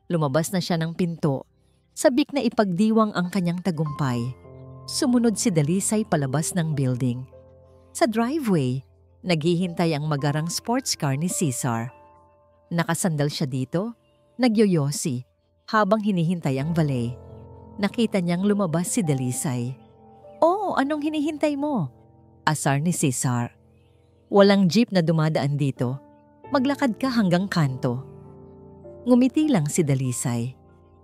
Lumabas na siya ng pinto, sabik na ipagdiwang ang kanyang tagumpay. Sumunod si Dalisay palabas ng building. Sa driveway, naghihintay ang magarang sports car ni Cesar. Nakasandal siya dito, nagyoyosi, habang hinihintay ang valet. Nakita niyang lumabas si Dalisay. Oh, anong hinihintay mo? Asar ni Cesar. Walang jeep na dumadaan dito. Maglakad ka hanggang kanto. Ngumiti lang si Dalisay.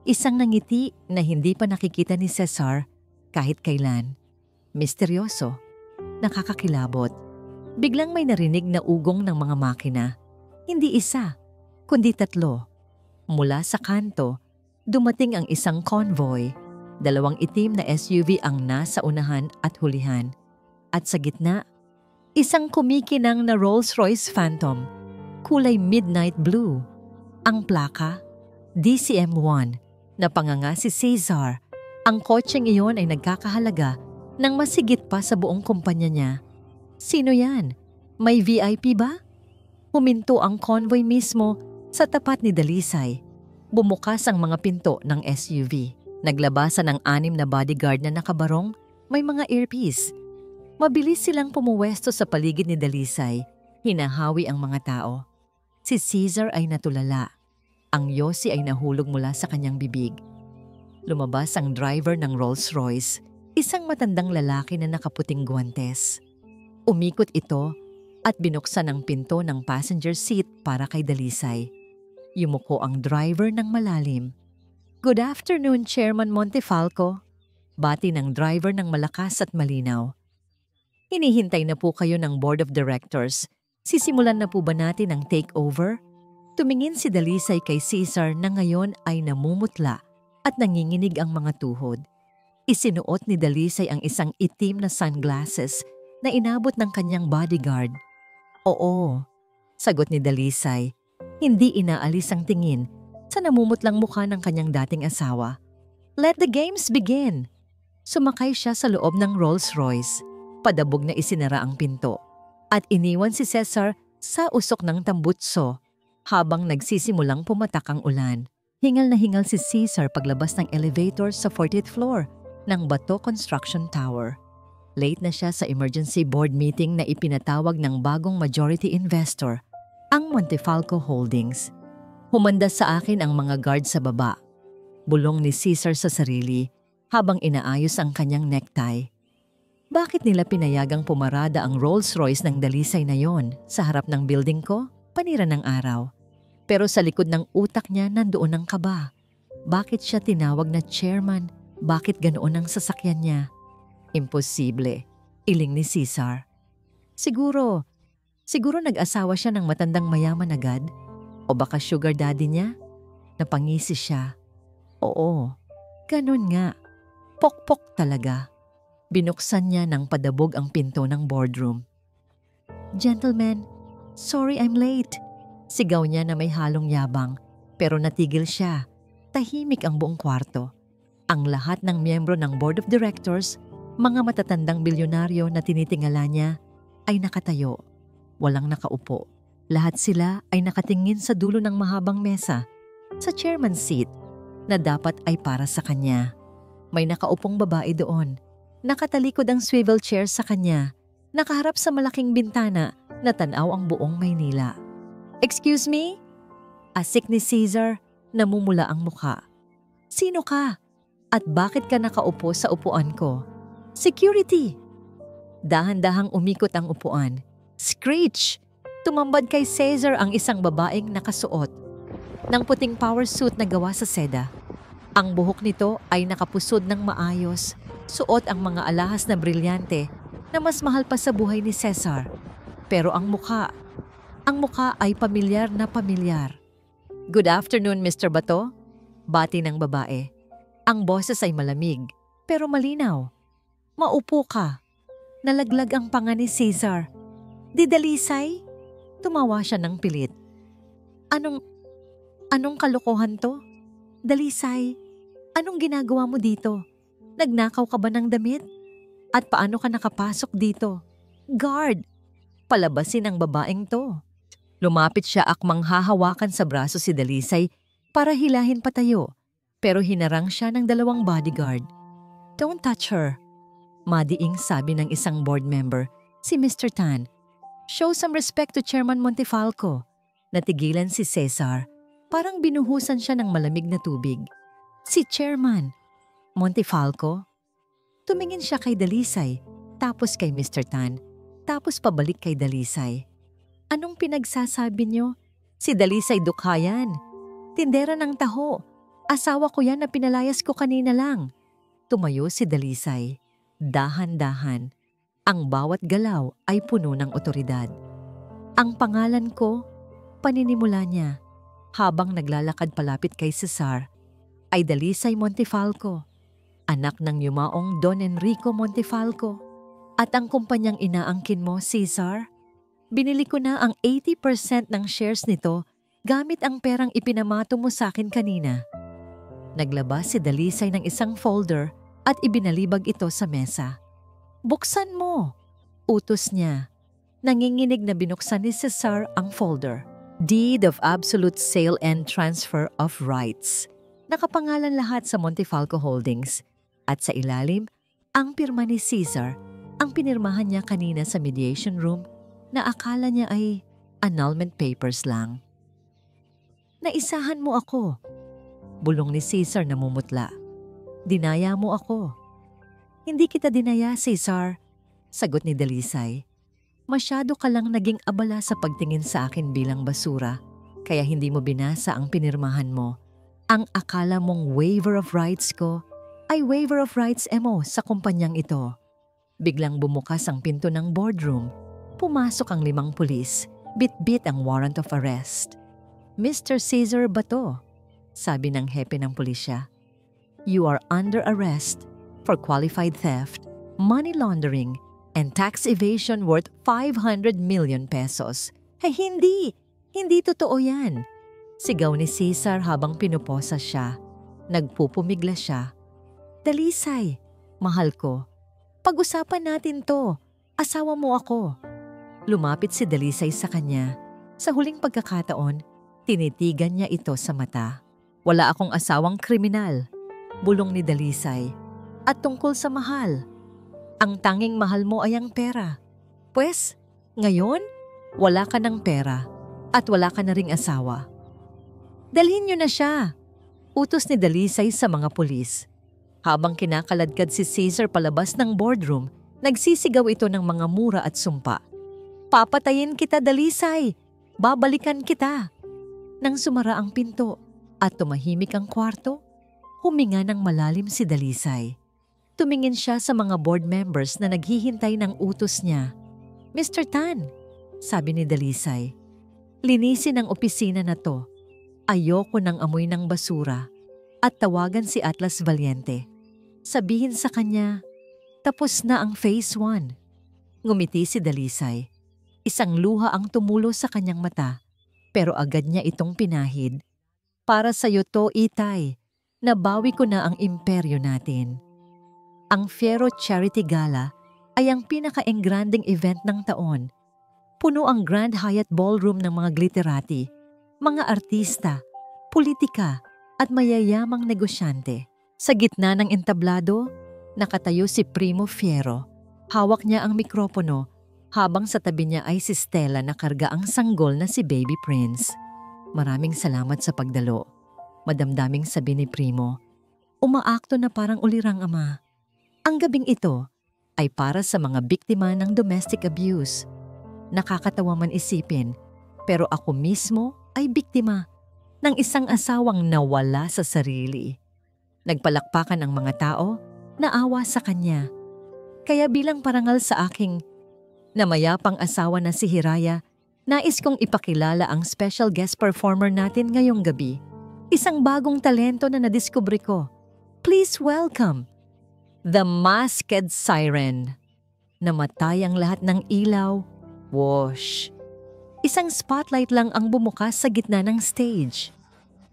Isang nangiti na hindi pa nakikita ni Cesar kahit kailan. Misteryoso. Nakakakilabot. Biglang may narinig na ugong ng mga makina. Hindi isa, kundi 3. Mula sa kanto, dumating ang isang convoy. 2 itim na SUV ang nasa unahan at hulihan. At sa gitna, isang kumikinang na Rolls-Royce Phantom, kulay midnight blue. Ang plaka, DCM-1, na panganga si Cesar. Ang kotseng iyon ay nagkakahalaga ng masigit pa sa buong kumpanya niya. Sino yan? May VIP ba? Huminto ang convoy mismo sa tapat ni Dalisay. Bumukas ang mga pinto ng SUV. Naglabasan ang 6 na bodyguard na nakabarong, may mga earpiece. Mabilis silang pumuwesto sa paligid ni Dalisay. Hinahawi ang mga tao. Si Cesar ay natulala. Ang yosi ay nahulog mula sa kanyang bibig. Lumabas ang driver ng Rolls-Royce, isang matandang lalaki na nakaputing guwantes. Umikot ito at binuksan ang pinto ng passenger seat para kay Dalisay. Yumuko ang driver ng malalim. Good afternoon, Chairman Montefalco. Bati ng driver ng malakas at malinaw. Hinihintay na po kayo ng Board of Directors. Sisimulan na po ba natin ang takeover? Tumingin si Dalisay kay Cesar na ngayon ay namumutla at nanginginig ang mga tuhod. Isinuot ni Dalisay ang isang itim na sunglasses na inabot ng kanyang bodyguard. Oo, sagot ni Dalisay. Hindi inaalis ang tingin sa namumutlang mukha ng kanyang dating asawa. Let the games begin! Sumakay siya sa loob ng Rolls-Royce. Padabog na isinara ang pinto at iniwan si Cesar sa usok ng tambutso habang nagsisimulang pumatak ang ulan. Hingal na hingal si Cesar paglabas ng elevator sa 40th floor. ng Bato Construction Tower. Late na siya sa emergency board meeting na ipinatawag ng bagong majority investor, ang Montefalco Holdings. Humanda sa akin ang mga guard sa baba. Bulong ni Cesar sa sarili habang inaayos ang kanyang necktie. Bakit nila pinayagang pumarada ang Rolls-Royce ng dalisay na yon sa harap ng building ko? Panira ng araw. Pero sa likod ng utak niya nandoon ang kaba. Bakit siya tinawag na chairman? Bakit ganoon ang sasakyan niya? Imposible. Iling ni Cesar. Siguro nag-asawa siya ng matandang mayaman agad? O baka sugar daddy niya? Napangisi siya. Oo, ganun nga. Pokpok talaga. Binuksan niya ng padabog ang pinto ng boardroom. Gentlemen, sorry I'm late. Sigaw niya na may halong yabang, pero natigil siya. Tahimik ang buong kwarto. Ang lahat ng miyembro ng board of directors, mga matatandang bilyonaryo na tinitingala niya, ay nakatayo. Walang nakaupo. Lahat sila ay nakatingin sa dulo ng mahabang mesa, sa chairman's seat, na dapat ay para sa kanya. May nakaupong babae doon. Nakatalikod ang swivel chair sa kanya. Nakaharap sa malaking bintana na tanaw ang buong Maynila. Excuse me? Asik ni Cesar, namumula ang mukha. Sino ka? At bakit ka nakaupo sa upuan ko? Security! Dahan-dahang umikot ang upuan. Screech! Tumambad kay Cesar ang isang babaeng nakasuot ng puting power suit na gawa sa seda. Ang buhok nito ay nakapusod ng maayos, suot ang mga alahas na brilyante na mas mahal pa sa buhay ni Cesar. Pero ang mukha ay pamilyar na pamilyar. Good afternoon, Mr. Bato. Bati ng babae. Ang boses ay malamig, pero malinaw. Maupo ka. Nalaglag ang panga ni Cesar. Didalisay? Tumawa siya ng pilit. Anong kalokohan to? Dalisay, anong ginagawa mo dito? Nagnakaw ka ba ng damit? At paano ka nakapasok dito? Guard! Palabasin ang babaeng to. Lumapit siya akmang hahawakan sa braso si Dalisay para hilahin patayo, pero hinarang siya ng 2 bodyguard. Don't touch her, madiing sabi ng isang board member, si Mr. Tan. Show some respect to Chairman Montefalco. Natigilan si Cesar, parang binuhusan siya ng malamig na tubig. Si Chairman Montefalco? Tumingin siya kay Dalisay, tapos kay Mr. Tan, tapos pabalik kay Dalisay. Anong pinagsasabi niyo? Si Dalisay dukha yan. Tindera ng taho. Asawa ko yan na pinalayas ko kanina lang. Tumayo si Dalisay. Dahan-dahan. Ang bawat galaw ay puno ng otoridad. Ang pangalan ko, paninimula niya, habang naglalakad palapit kay Cesar, ay Dalisay Montefalco, anak ng yumaong Don Enrico Montefalco. At ang kumpanyang inaangkin mo, Cesar? Binili ko na ang 80% ng shares nito gamit ang perang ipinamato mo sa akin kanina. Naglabas si Dalisay ng isang folder at ibinalibag ito sa mesa. Buksan mo! Utos niya. Nanginginig na binuksan ni Cesar ang folder. Deed of Absolute Sale and Transfer of Rights. Nakapangalan lahat sa Montefalco Holdings. At sa ilalim, ang pirma ni Cesar, ang pinirmahan niya kanina sa mediation room na akala niya ay annulment papers lang. Naisahan mo ako. Bulong ni Cesar na mumutla. Dinaya mo ako. Hindi kita dinaya, Cesar. Sagot ni Dalisay. Masyado ka lang naging abala sa pagtingin sa akin bilang basura, kaya hindi mo binasa ang pinirmahan mo. Ang akala mong waiver of rights ko ay waiver of rights mo sa kumpanyang ito. Biglang bumukas ang pinto ng boardroom. Pumasok ang 5 pulis, bit-bit ang warrant of arrest. Mr. Cesar Bato, sabi ng hepe ng pulisya, you are under arrest for qualified theft, money laundering, and tax evasion worth 500 million pesos. Hey, hindi totoo yan. Sigaw ni Cesar habang pinuposa siya. Nagpupumigla siya. Dalisay, mahal ko, pag-usapan natin to. Asawa mo ako. Lumapit si Dalisay sa kanya. Sa huling pagkakataon, tinitigan niya ito sa mata. Wala akong asawang kriminal, bulong ni Dalisay. at tungkol sa mahal. Ang tanging mahal mo ay ang pera. Pwes, ngayon, wala ka ng pera at wala ka na ring asawa. Dalhin niyo na siya, utos ni Dalisay sa mga pulis. Habang kinakaladkad si Caesar palabas ng boardroom, nagsisigaw ito ng mga mura at sumpa. Papatayin kita, Dalisay! Babalikan kita! Nang sumara ang pinto at tumahimik ang kwarto, huminga ng malalim si Dalisay. Tumingin siya sa mga board members na naghihintay ng utos niya. Mr. Tan, sabi ni Dalisay, linisin ang opisina na to. Ayoko ng amoy ng basura. At tawagan si Atlas Valiente. Sabihin sa kanya, tapos na ang phase 1. Ngumiti si Dalisay. Isang luha ang tumulo sa kanyang mata, pero agad niya itong pinahid. Para sa'yo to, Itay. Nabawi ko na ang imperyo natin. Ang Fiero Charity Gala ay ang pinaka-engranding event ng taon. Puno ang Grand Hyatt Ballroom ng mga glitterati, mga artista, politika, at mayayamang negosyante. Sa gitna ng entablado, nakatayo si Primo Fiero. Hawak niya ang mikropono habang sa tabi niya ay si Stella na karga ang sanggol na si Baby Prince. Maraming salamat sa pagdalo. Madamdaming sabi ni Primo. Umaakto na parang ulirang ama. Ang gabing ito ay para sa mga biktima ng domestic abuse. Nakakatawa man isipin, pero ako mismo ay biktima ng isang asawang nawala sa sarili. Nagpalakpakan ang mga tao, naawa sa kanya. Kaya bilang parangal sa aking namayapang asawa na si Hiraya, nais kong ipakilala ang special guest performer natin ngayong gabi. Isang bagong talento na nadiskubre ko. Please welcome, the Masked Siren. Namatay ang lahat ng ilaw. Whoosh! Isang spotlight lang ang bumukas sa gitna ng stage.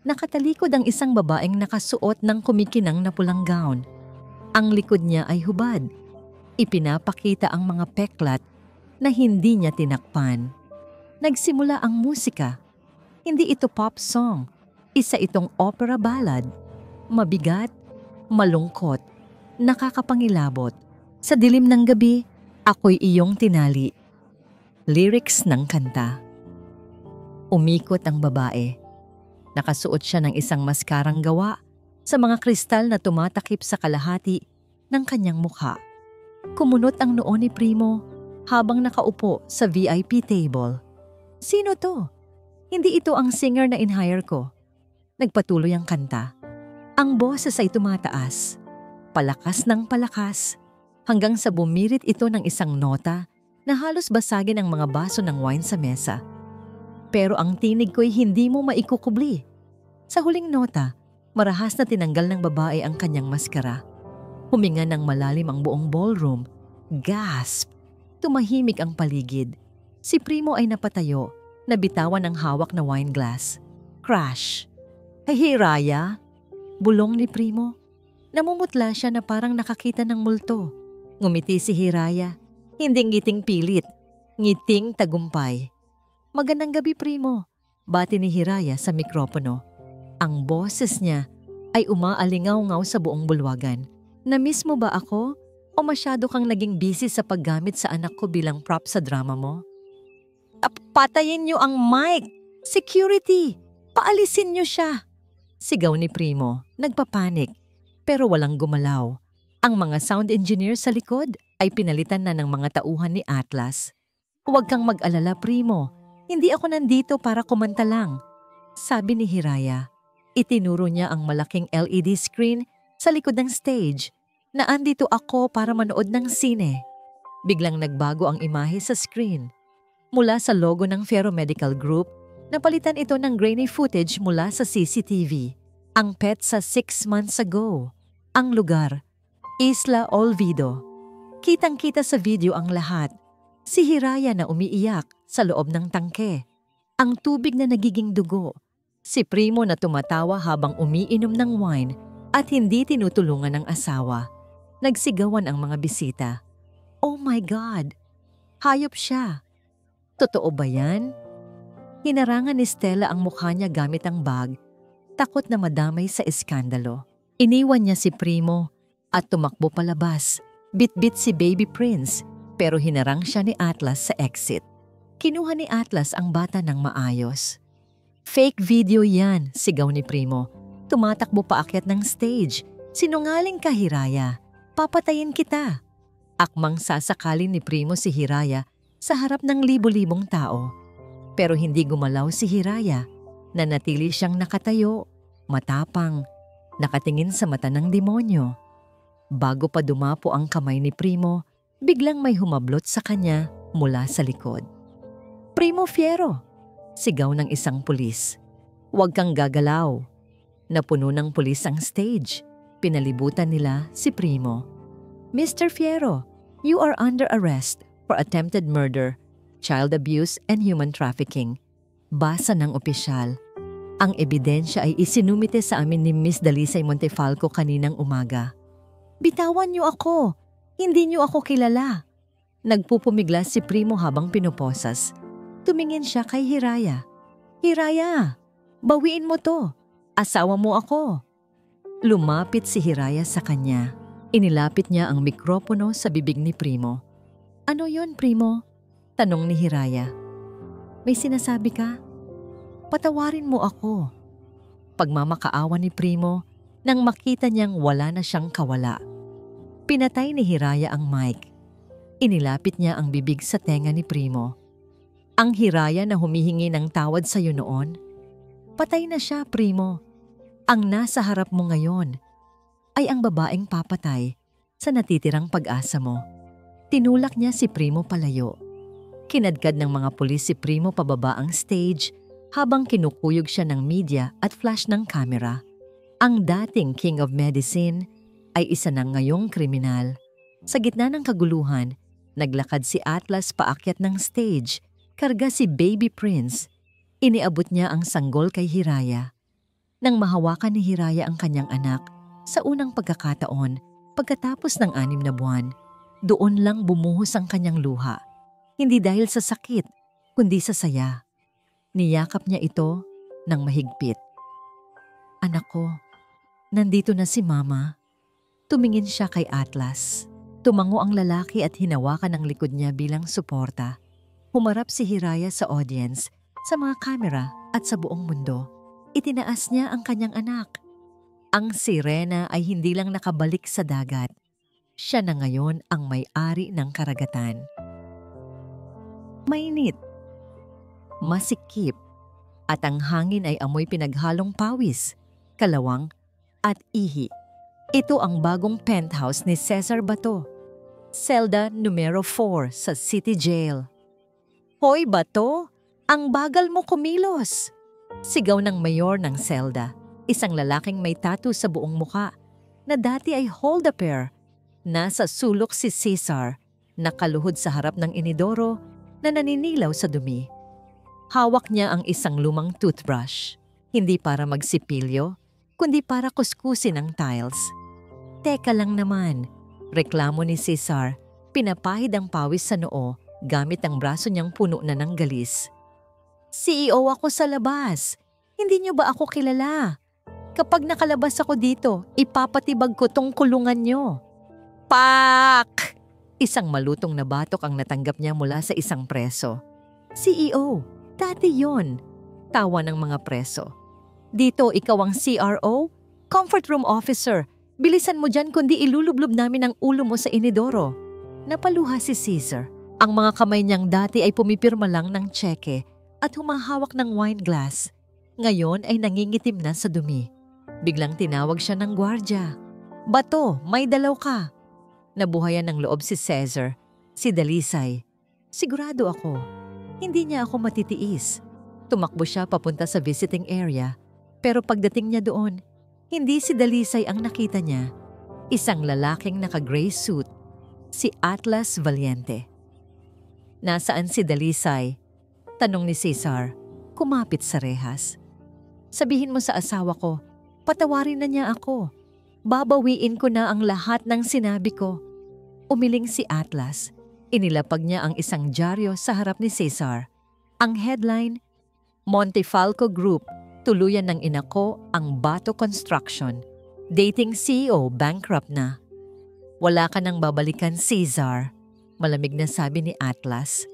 Nakatalikod ang isang babaeng nakasuot ng kumikinang na pulang gown. Ang likod niya ay hubad. Ipinapakita ang mga peklat na hindi niya tinakpan. Nagsimula ang musika. Hindi ito pop song. Isa itong opera ballad. Mabigat, malungkot, nakakapangilabot. Sa dilim ng gabi, ako'y iyong tinali. Lyrics ng kanta. Umikot ang babae. Nakasuot siya ng isang maskarang gawa sa mga kristal na tumatakip sa kalahati ng kanyang mukha. Kumunot ang noo ni Primo habang nakaupo sa VIP table. Sino to? Hindi ito ang singer na in-hire ko. Nagpatuloy ang kanta. Ang boses ay tumataas. Palakas ng palakas. Hanggang sa bumirit ito ng isang nota na halos basagin ang mga baso ng wine sa mesa. Pero ang tinig ko'y hindi mo maikukubli. Sa huling nota, marahas na tinanggal ng babae ang kanyang maskara. Huminga ng malalim ang buong ballroom. Gasp! Tumahimik ang paligid. Si Primo ay napatayo, nabitawan ng hawak na wine glass. Crash! Hey, Raya! Bulong ni Primo. Namumutla siya na parang nakakita ng multo. Ngumiti si Hiraya. Hindi ngiting pilit, ngiting tagumpay. Magandang gabi, Primo. Bati ni Hiraya sa mikropono. Ang boses niya ay umaalingaw-ngaw sa buong bulwagan. Na-miss mo ba ako? O masyado kang naging busy sa paggamit sa anak ko bilang prop sa drama mo? Patayin niyo ang mic! Security! Paalisin niyo siya! Sigaw ni Primo, nagpapanik. Pero walang gumalaw. Ang mga sound engineer sa likod ay pinalitan na ng mga tauhan ni Atlas. Huwag kang mag-alala, Primo. Hindi ako nandito para kumanta lang. Sabi ni Hiraya. Itinuro niya ang malaking LED screen sa likod ng stage na andito ako para manood ng sine. Biglang nagbago ang imahe sa screen. Mula sa logo ng Fiero Medical Group, napalitan ito ng grainy footage mula sa CCTV. Ang petsa 6 months ago. Ang lugar, Isla Olvido. Kitang-kita sa video ang lahat. Si Hiraya na umiiyak sa loob ng tangke. Ang tubig na nagiging dugo. Si Primo na tumatawa habang umiinom ng wine at hindi tinutulungan ng asawa. Nagsigawan ang mga bisita. Oh my God! Hayop siya. Totoo ba yan? Hinarangan ni Stella ang mukha niya gamit ang bag, takot na madamay sa eskandalo. Iniwan niya si Primo at tumakbo palabas. Bit-bit si Baby Prince pero hinarang siya ni Atlas sa exit. Kinuha ni Atlas ang bata ng maayos. Fake video yan, sigaw ni Primo. Tumatakbo paakyat ng stage. Sinungaling ka, Hiraya. Papatayin kita. Akmang sasakalin ni Primo si Hiraya sa harap ng libo-libong tao. Pero hindi gumalaw si Hiraya. Nanatili siyang nakatayo, matapang, nakatingin sa mata ng demonyo. Bago pa dumapo ang kamay ni Primo, biglang may humablot sa kanya mula sa likod. Primo Fiero! Sigaw ng isang pulis. Huwag kang gagalaw. Napuno ng pulis ang stage. Pinalibutan nila si Primo. Mr. Fiero, you are under arrest for attempted murder, child abuse and human trafficking. Basa ng opisyal. Ang ebidensya ay isinumite sa amin ni Miss Dalisay Montefalco kaninang umaga. Bitawan niyo ako. Hindi niyo ako kilala. Nagpupumiglas si Primo habang pinuposas. Tumingin siya kay Hiraya. Hiraya, bawiin mo to. Asawa mo ako. Lumapit si Hiraya sa kanya. Inilapit niya ang mikropono sa bibig ni Primo. Ano yon, Primo? Tanong ni Hiraya. May sinasabi ka? Patawarin mo ako. Pagmamakaawa ni Primo nang makita niyang wala na siyang kawala. Pinatay ni Hiraya ang mic. Inilapit niya ang bibig sa tenga ni Primo. Ang Hiraya na humihingi ng tawad sa iyo noon, patay na siya, Primo. Ang nasa harap mo ngayon ay ang babaeng papatay sa natitirang pag-asa mo. Tinulak niya si Primo palayo. Kinadkad ng mga pulis si Primo pababa ang stage habang kinukuyog siya ng media at flash ng kamera. Ang dating King of Medicine ay isa na ngayong kriminal. Sa gitna ng kaguluhan, naglakad si Atlas paakyat ng stage, karga si Baby Prince. Iniabot niya ang sanggol kay Hiraya. Nang mahawakan ni Hiraya ang kanyang anak, sa unang pagkakataon, pagkatapos ng 6 na buwan, doon lang bumuhos ang kanyang luha. Hindi dahil sa sakit, kundi sa saya. Niyakap niya ito ng mahigpit. Anak ko, nandito na si Mama. Tumingin siya kay Atlas. Tumango ang lalaki at hinawakan ang likod niya bilang suporta. Humarap si Hiraya sa audience, sa mga kamera at sa buong mundo. Itinaas niya ang kanyang anak. Ang sirena ay hindi lang nakabalik sa dagat. Siya na ngayon ang may-ari ng karagatan. Mainit, masikip, at ang hangin ay amoy pinaghalong pawis, kalawang, at ihi. Ito ang bagong penthouse ni Cesar Bato. Selda numero 4 sa City Jail. Hoy Bato, ang bagal mo kumilos! Sigaw ng mayor ng selda, isang lalaking may tattoo sa buong muka, na dati ay hold-a-pair. Nasa sulok si Cesar, nakaluhod sa harap ng inidoro na naninilaw sa dumi. Hawak niya ang isang lumang toothbrush, hindi para magsipilyo, kundi para kuskusin ang tiles. Teka lang naman, reklamo ni Cesar, pinapahid ang pawis sa noo gamit ang braso niyang puno na ng galis. CEO ako sa labas, hindi niyo ba ako kilala? Kapag nakalabas ako dito, ipapatibag ko tong kulungan niyo. Pak! Isang malutong na batok ang natanggap niya mula sa isang preso. CEO, dati yon. Tawa ng mga preso. Dito ikaw ang CRO? Comfort room officer. Bilisan mo dyan kundi ilulublob namin ang ulo mo sa inidoro. Napaluha si Caesar. Ang mga kamay niyang dati ay pumipirma lang ng tseke at humahawak ng wine glass. Ngayon ay nangingitim na sa dumi. Biglang tinawag siya ng gwardya. Bato, may dalaw ka. Nabuhayan ng loob si Cesar, si Dalisay. Sigurado ako, hindi niya ako matitiis. Tumakbo siya papunta sa visiting area, pero pagdating niya doon, hindi si Dalisay ang nakita niya. Isang lalaking naka-gray suit, si Atlas Valiente. Nasaan si Dalisay? Tanong ni Cesar, kumapit sa rehas. Sabihin mo sa asawa ko, patawarin na niya ako. Babawiin ko na ang lahat ng sinabi ko. Umiling si Atlas. Inilapag niya ang isang dyaryo sa harap ni Cesar. Ang headline, Montefalco Group, tuluyan ng inako ang Bato Construction. Dating CEO bankrupt na. Wala ka nang babalikan, Caesar, malamig na sabi ni Atlas.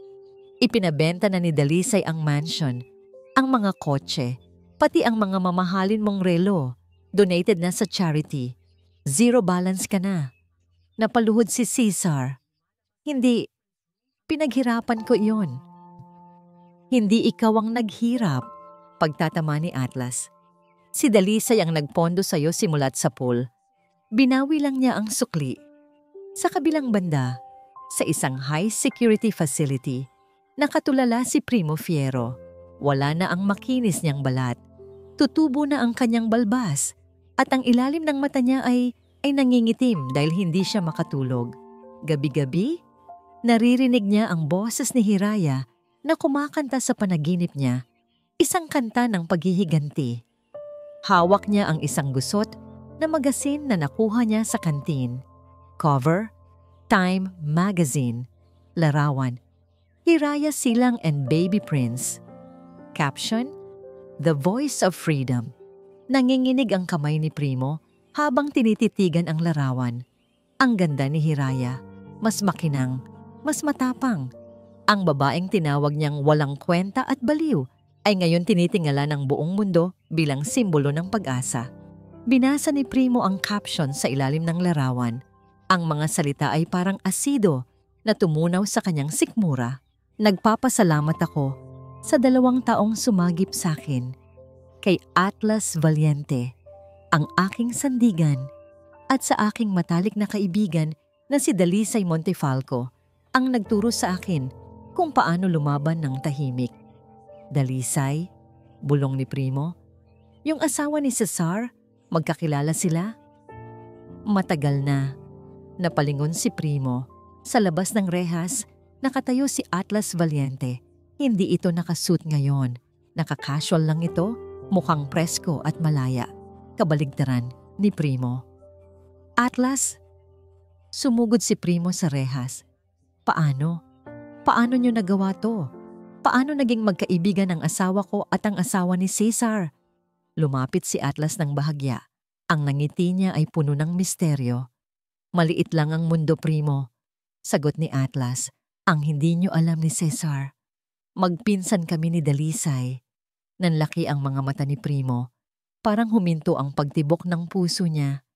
Ipinabenta na ni Dalisay ang mansion, ang mga kotse, pati ang mga mamahalin mong relo. Donated na sa charity. Zero balance ka na. Napaluhod si Caesar. Hindi, pinaghirapan ko iyon. Hindi ikaw ang naghirap, pagtatama ni Atlas. Si Dalisay ang nagpondo sa'yo simulat sa pool. Binawi lang niya ang sukli. Sa kabilang banda, sa isang high-security facility, nakatulala si Primo Fiero. Wala na ang makinis niyang balat. Tutubo na ang kanyang balbas at ang ilalim ng mata niya ay nangingitim dahil hindi siya makatulog. Gabi-gabi, naririnig niya ang boses ni Hiraya na kumakanta sa panaginip niya, isang kanta ng paghihiganti. Hawak niya ang isang gusot na magasin na nakuha niya sa kantin. Cover, Time Magazine, larawan, Hiraya Silang and Baby Prince. Caption, The Voice of Freedom. Nanginginig ang kamay ni Primo habang tinititigan ang larawan. Ang ganda ni Hiraya, mas makinang, mas matapang. Ang babaeng tinawag niyang walang kwenta at baliw ay ngayon tinitingala ng buong mundo bilang simbolo ng pag-asa. Binasa ni Primo ang caption sa ilalim ng larawan. Ang mga salita ay parang asido na tumunaw sa kanyang sikmura. Nagpapasalamat ako sa 2 taong sumagip sa akin. Kay Atlas Valiente, ang aking sandigan, at sa aking matalik na kaibigan na si Dalisay Montefalco, ang nagturo sa akin kung paano lumaban ng tahimik. Dalisay, bulong ni Primo, yung asawa ni Cesar, magkakilala sila? Matagal na. Napalingon si Primo. Sa labas ng rehas, nakatayo si Atlas Valiente. Hindi ito nakasuit ngayon. Nakakasual lang ito, mukhang presko at malaya. Kabaligtaran ni Primo. Atlas, sumugod si Primo sa rehas. Paano? Paano niyo nagawa to? Paano naging magkaibigan ang asawa ko at ang asawa ni Cesar? Lumapit si Atlas ng bahagya. Ang nangiti niya ay puno ng misteryo. Maliit lang ang mundo, Primo. Sagot ni Atlas, ang hindi niyo alam ni Cesar. Magpinsan kami ni Dalisay. Nanlaki ang mga mata ni Primo. Parang huminto ang pagtibok ng puso niya.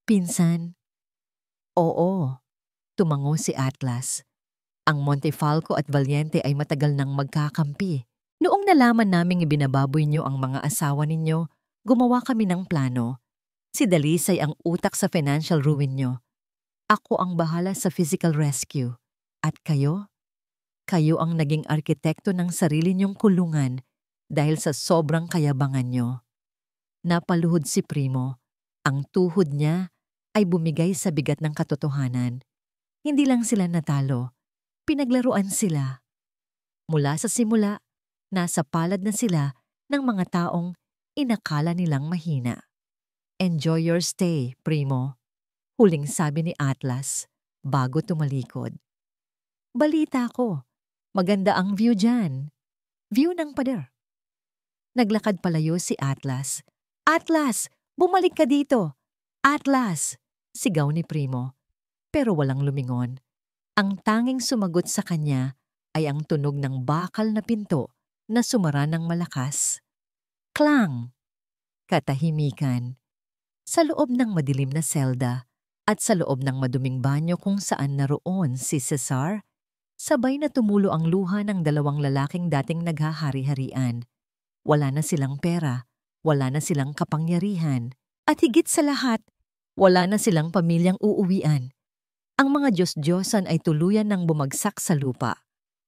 Pinsan? Oo, tumango si Atlas. Ang Montefalco at Valiente ay matagal nang magkakampi. Noong nalaman naming ibinababoy niyo ang mga asawa ninyo, gumawa kami ng plano. Si Dalisay ang utak sa financial ruin niyo. Ako ang bahala sa physical rescue. At kayo? Kayo ang naging arkitekto ng sarili niyong kulungan dahil sa sobrang kayabangan niyo. Napaluhod si Primo. Ang tuhod niya ay bumigay sa bigat ng katotohanan. Hindi lang sila natalo. Pinaglaruan sila. Mula sa simula, nasa palad na sila ng mga taong inakala nilang mahina. Enjoy your stay, Primo. Huling sabi ni Atlas bago tumalikod. Balita ko, maganda ang view dyan. View ng pader. Naglakad palayo si Atlas. Atlas, bumalik ka dito. Atlas, sigaw ni Primo. Pero walang lumingon. Ang tanging sumagot sa kanya ay ang tunog ng bakal na pinto na sumara ng malakas. Klang! Katahimikan. Sa loob ng madilim na selda at sa loob ng maduming banyo kung saan naroon si Cesar, sabay na tumulo ang luha ng 2 lalaking dating naghahari-harian. Wala na silang pera, wala na silang kapangyarihan, at higit sa lahat, wala na silang pamilyang uuwian. Ang mga Diyos-Diyosan ay tuluyan ng bumagsak sa lupa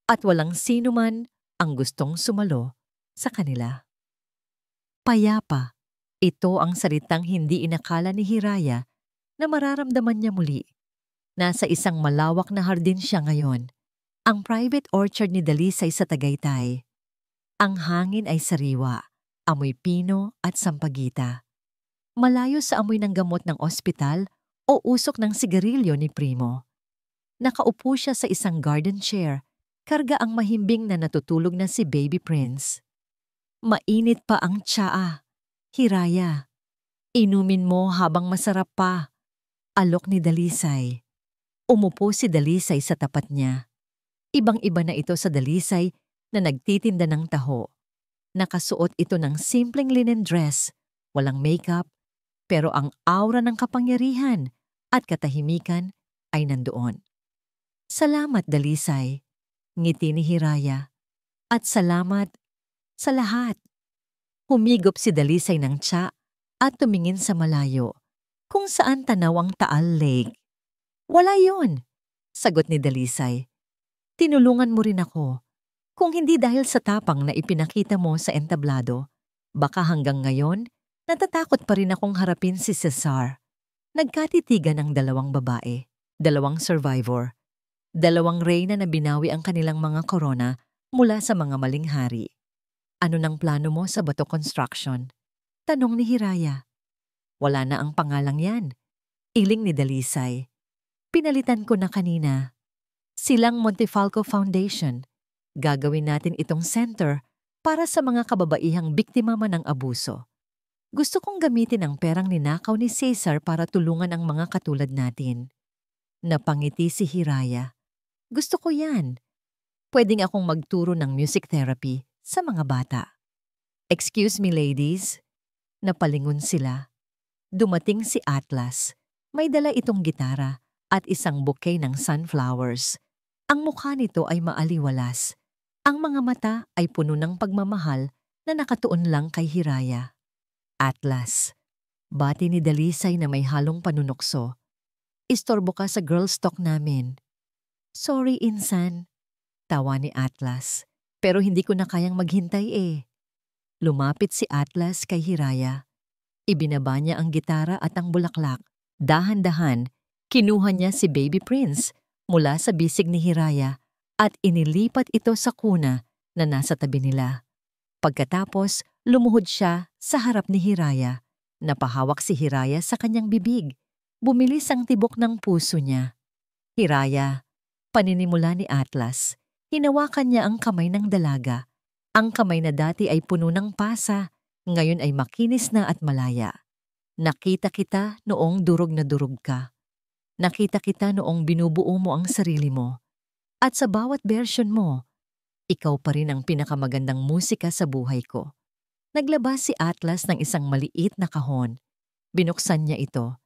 at walang sino man ang gustong sumalo sa kanila. Payapa, ito ang salitang hindi inakala ni Hiraya na mararamdaman niya muli. Nasa isang malawak na hardin siya ngayon, ang private orchard ni Dalisay sa Tagaytay. Ang hangin ay sariwa, amoy pino at sampagita. Malayo sa amoy ng gamot ng ospital o usok ng sigarilyo ni Primo. Nakaupo siya sa isang garden chair, karga ang mahimbing na natutulog na si Baby Prince. Mainit pa ang tsaa. Hiraya, inumin mo habang masarap pa. Alok ni Dalisay. Umupo si Dalisay sa tapat niya. Ibang-iba na ito sa Dalisay na nagtitinda ng taho. Nakasuot ito ng simpleng linen dress, walang makeup, pero ang aura ng kapangyarihan at katahimikan ay nandoon. Salamat, Dalisay, ngiti ni Hiraya. At salamat sa lahat. Humigop si Dalisay ng tsa at tumingin sa malayo, kung saan tanaw ang Taal Lake. Wala yon, sagot ni Dalisay. Tinulungan mo rin ako. Kung hindi dahil sa tapang na ipinakita mo sa entablado, baka hanggang ngayon, natatakot pa rin akong harapin si Cesar. Nagkatitigan ang dalawang babae, dalawang survivor, dalawang reyna na binawi ang kanilang mga korona mula sa mga maling hari. Ano nang plano mo sa bato construction? Tanong ni Hiraya. Wala na ang pangalang yan. Iling ni Dalisay. Pinalitan ko na kanina. Silang Montefalco Foundation. Gagawin natin itong center para sa mga kababaihang biktima man ng abuso. Gusto kong gamitin ang perang ninakaw ni Cesar para tulungan ang mga katulad natin. Napangiti si Hiraya. Gusto ko yan. Pwedeng akong magturo ng music therapy sa mga bata. Excuse me, ladies. Napalingon sila. Dumating si Atlas. May dala itong gitara at isang bouquet ng sunflowers. Ang mukha nito ay maaliwalas. Ang mga mata ay puno ng pagmamahal na nakatuon lang kay Hiraya. Atlas. Bati ni Dalisay na may halong panunokso. Istorbo ka sa girls' talk namin. Sorry, Insan. Tawa ni Atlas. Pero hindi ko na kayang maghintay eh. Lumapit si Atlas kay Hiraya. Ibinaba niya ang gitara at ang bulaklak. Dahan-dahan, kinuha niya si Baby Prince mula sa bisig ni Hiraya at inilipat ito sa kuna na nasa tabi nila. Pagkatapos, lumuhod siya sa harap ni Hiraya. Napahawak si Hiraya sa kanyang bibig. Bumilis ang tibok ng puso niya. Hiraya, paninimula ni Atlas. Hinawakan niya ang kamay ng dalaga. Ang kamay na dati ay puno ng pasa, ngayon ay makinis na at malaya. Nakita kita noong durog na durog ka. Nakita kita noong binubuo mo ang sarili mo. At sa bawat version mo, ikaw pa rin ang pinakamagandang musika sa buhay ko. Naglabas si Atlas ng isang maliit na kahon. Binuksan niya ito.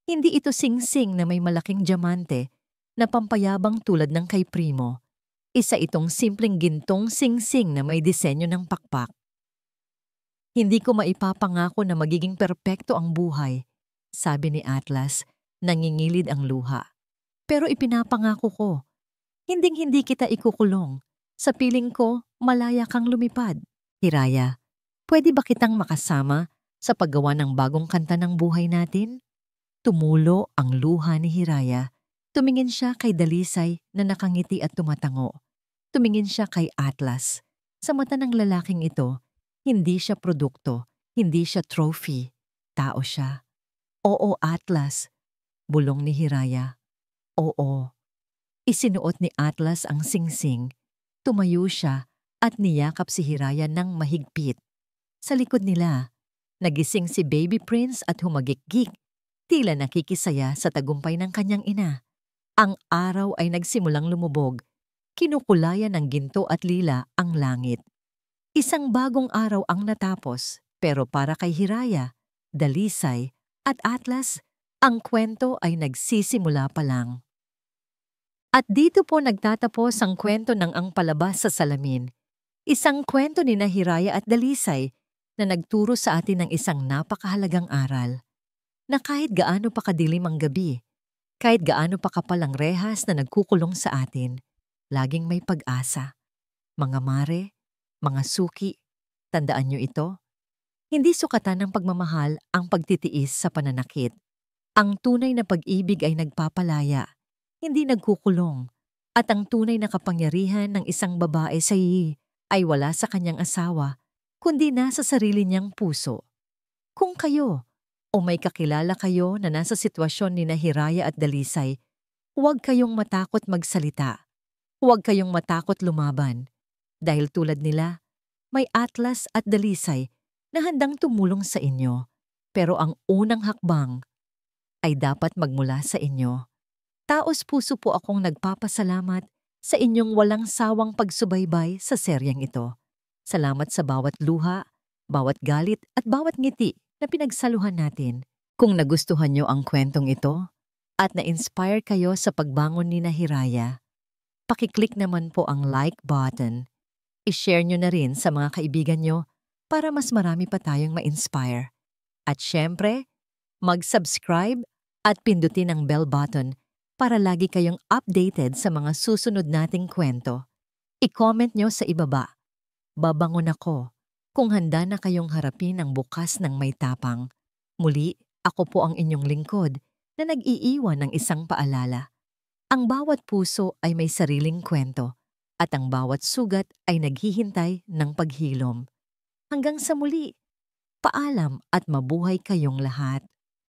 Hindi ito sing-sing na may malaking diamante na pampayabang tulad ng kay Primo. Isa itong simpleng gintong sing-sing na may disenyo ng pakpak. Hindi ko maipapangako na magiging perpekto ang buhay, sabi ni Atlas, nangingilid ang luha. Pero ipinapangako ko, hinding-hindi kita ikukulong. Sa piling ko, malaya kang lumipad. Hiraya, pwede ba kitang makasama sa paggawa ng bagong kanta ng buhay natin? Tumulo ang luha ni Hiraya. Tumingin siya kay Dalisay na nakangiti at tumatango. Tumingin siya kay Atlas. Sa mata ng lalaking ito, hindi siya produkto, hindi siya trophy. Tao siya. Oo, Atlas. Bulong ni Hiraya. Oo. Isinuot ni Atlas ang singsing. Tumayo siya at niyakap si Hiraya ng mahigpit. Sa likod nila, nagising si Baby Prince at humagikgik. Tila nakikisaya sa tagumpay ng kanyang ina. Ang araw ay nagsimulang lumubog. Kinukulayan ng ginto at lila ang langit. Isang bagong araw ang natapos, pero para kay Hiraya, Dalisay at Atlas, ang kwento ay nagsisimula pa lang. At dito po nagtatapos ang kwento ng Ang Palabas sa Salamin. Isang kwento ni Hiraya at Dalisay na nagturo sa atin ng isang napakahalagang aral. Na kahit gaano pa kadilim ang gabi, kahit gaano pa kapal ang rehas na nagkukulong sa atin, laging may pag-asa. Mga mare, mga suki, tandaan niyo ito. Hindi sukatan ng pagmamahal ang pagtitiis sa pananakit. Ang tunay na pag-ibig ay nagpapalaya, hindi nagkukulong. At ang tunay na kapangyarihan ng isang babae sa iyi ay wala sa kanyang asawa, kundi nasa sarili niyang puso. Kung kayo, o may kakilala kayo na nasa sitwasyon ni Hiraya at Dalisay, huwag kayong matakot magsalita. Huwag kayong matakot lumaban. Dahil tulad nila, may Atlas at Dalisay na handang tumulong sa inyo. Pero ang unang hakbang ay dapat magmula sa inyo. Taos puso po akong nagpapasalamat sa inyong walang sawang pagsubaybay sa seryeng ito. Salamat sa bawat luha, bawat galit at bawat ngiti na pinagsaluhan natin. Kung nagustuhan nyo ang kwentong ito at na-inspire kayo sa pagbangon ni Hiraya, pakiclick naman po ang like button. I-share nyo na rin sa mga kaibigan nyo para mas marami pa tayong ma-inspire. At syempre, mag-subscribe at pindutin ang bell button para lagi kayong updated sa mga susunod nating kwento. I-comment nyo sa ibaba. Babangon ako kung handa na kayong harapin ang bukas ng may tapang. Muli, ako po ang inyong lingkod na nag-iiwan ng isang paalala. Ang bawat puso ay may sariling kwento at ang bawat sugat ay naghihintay ng paghilom. Hanggang sa muli, paalam at mabuhay kayong lahat.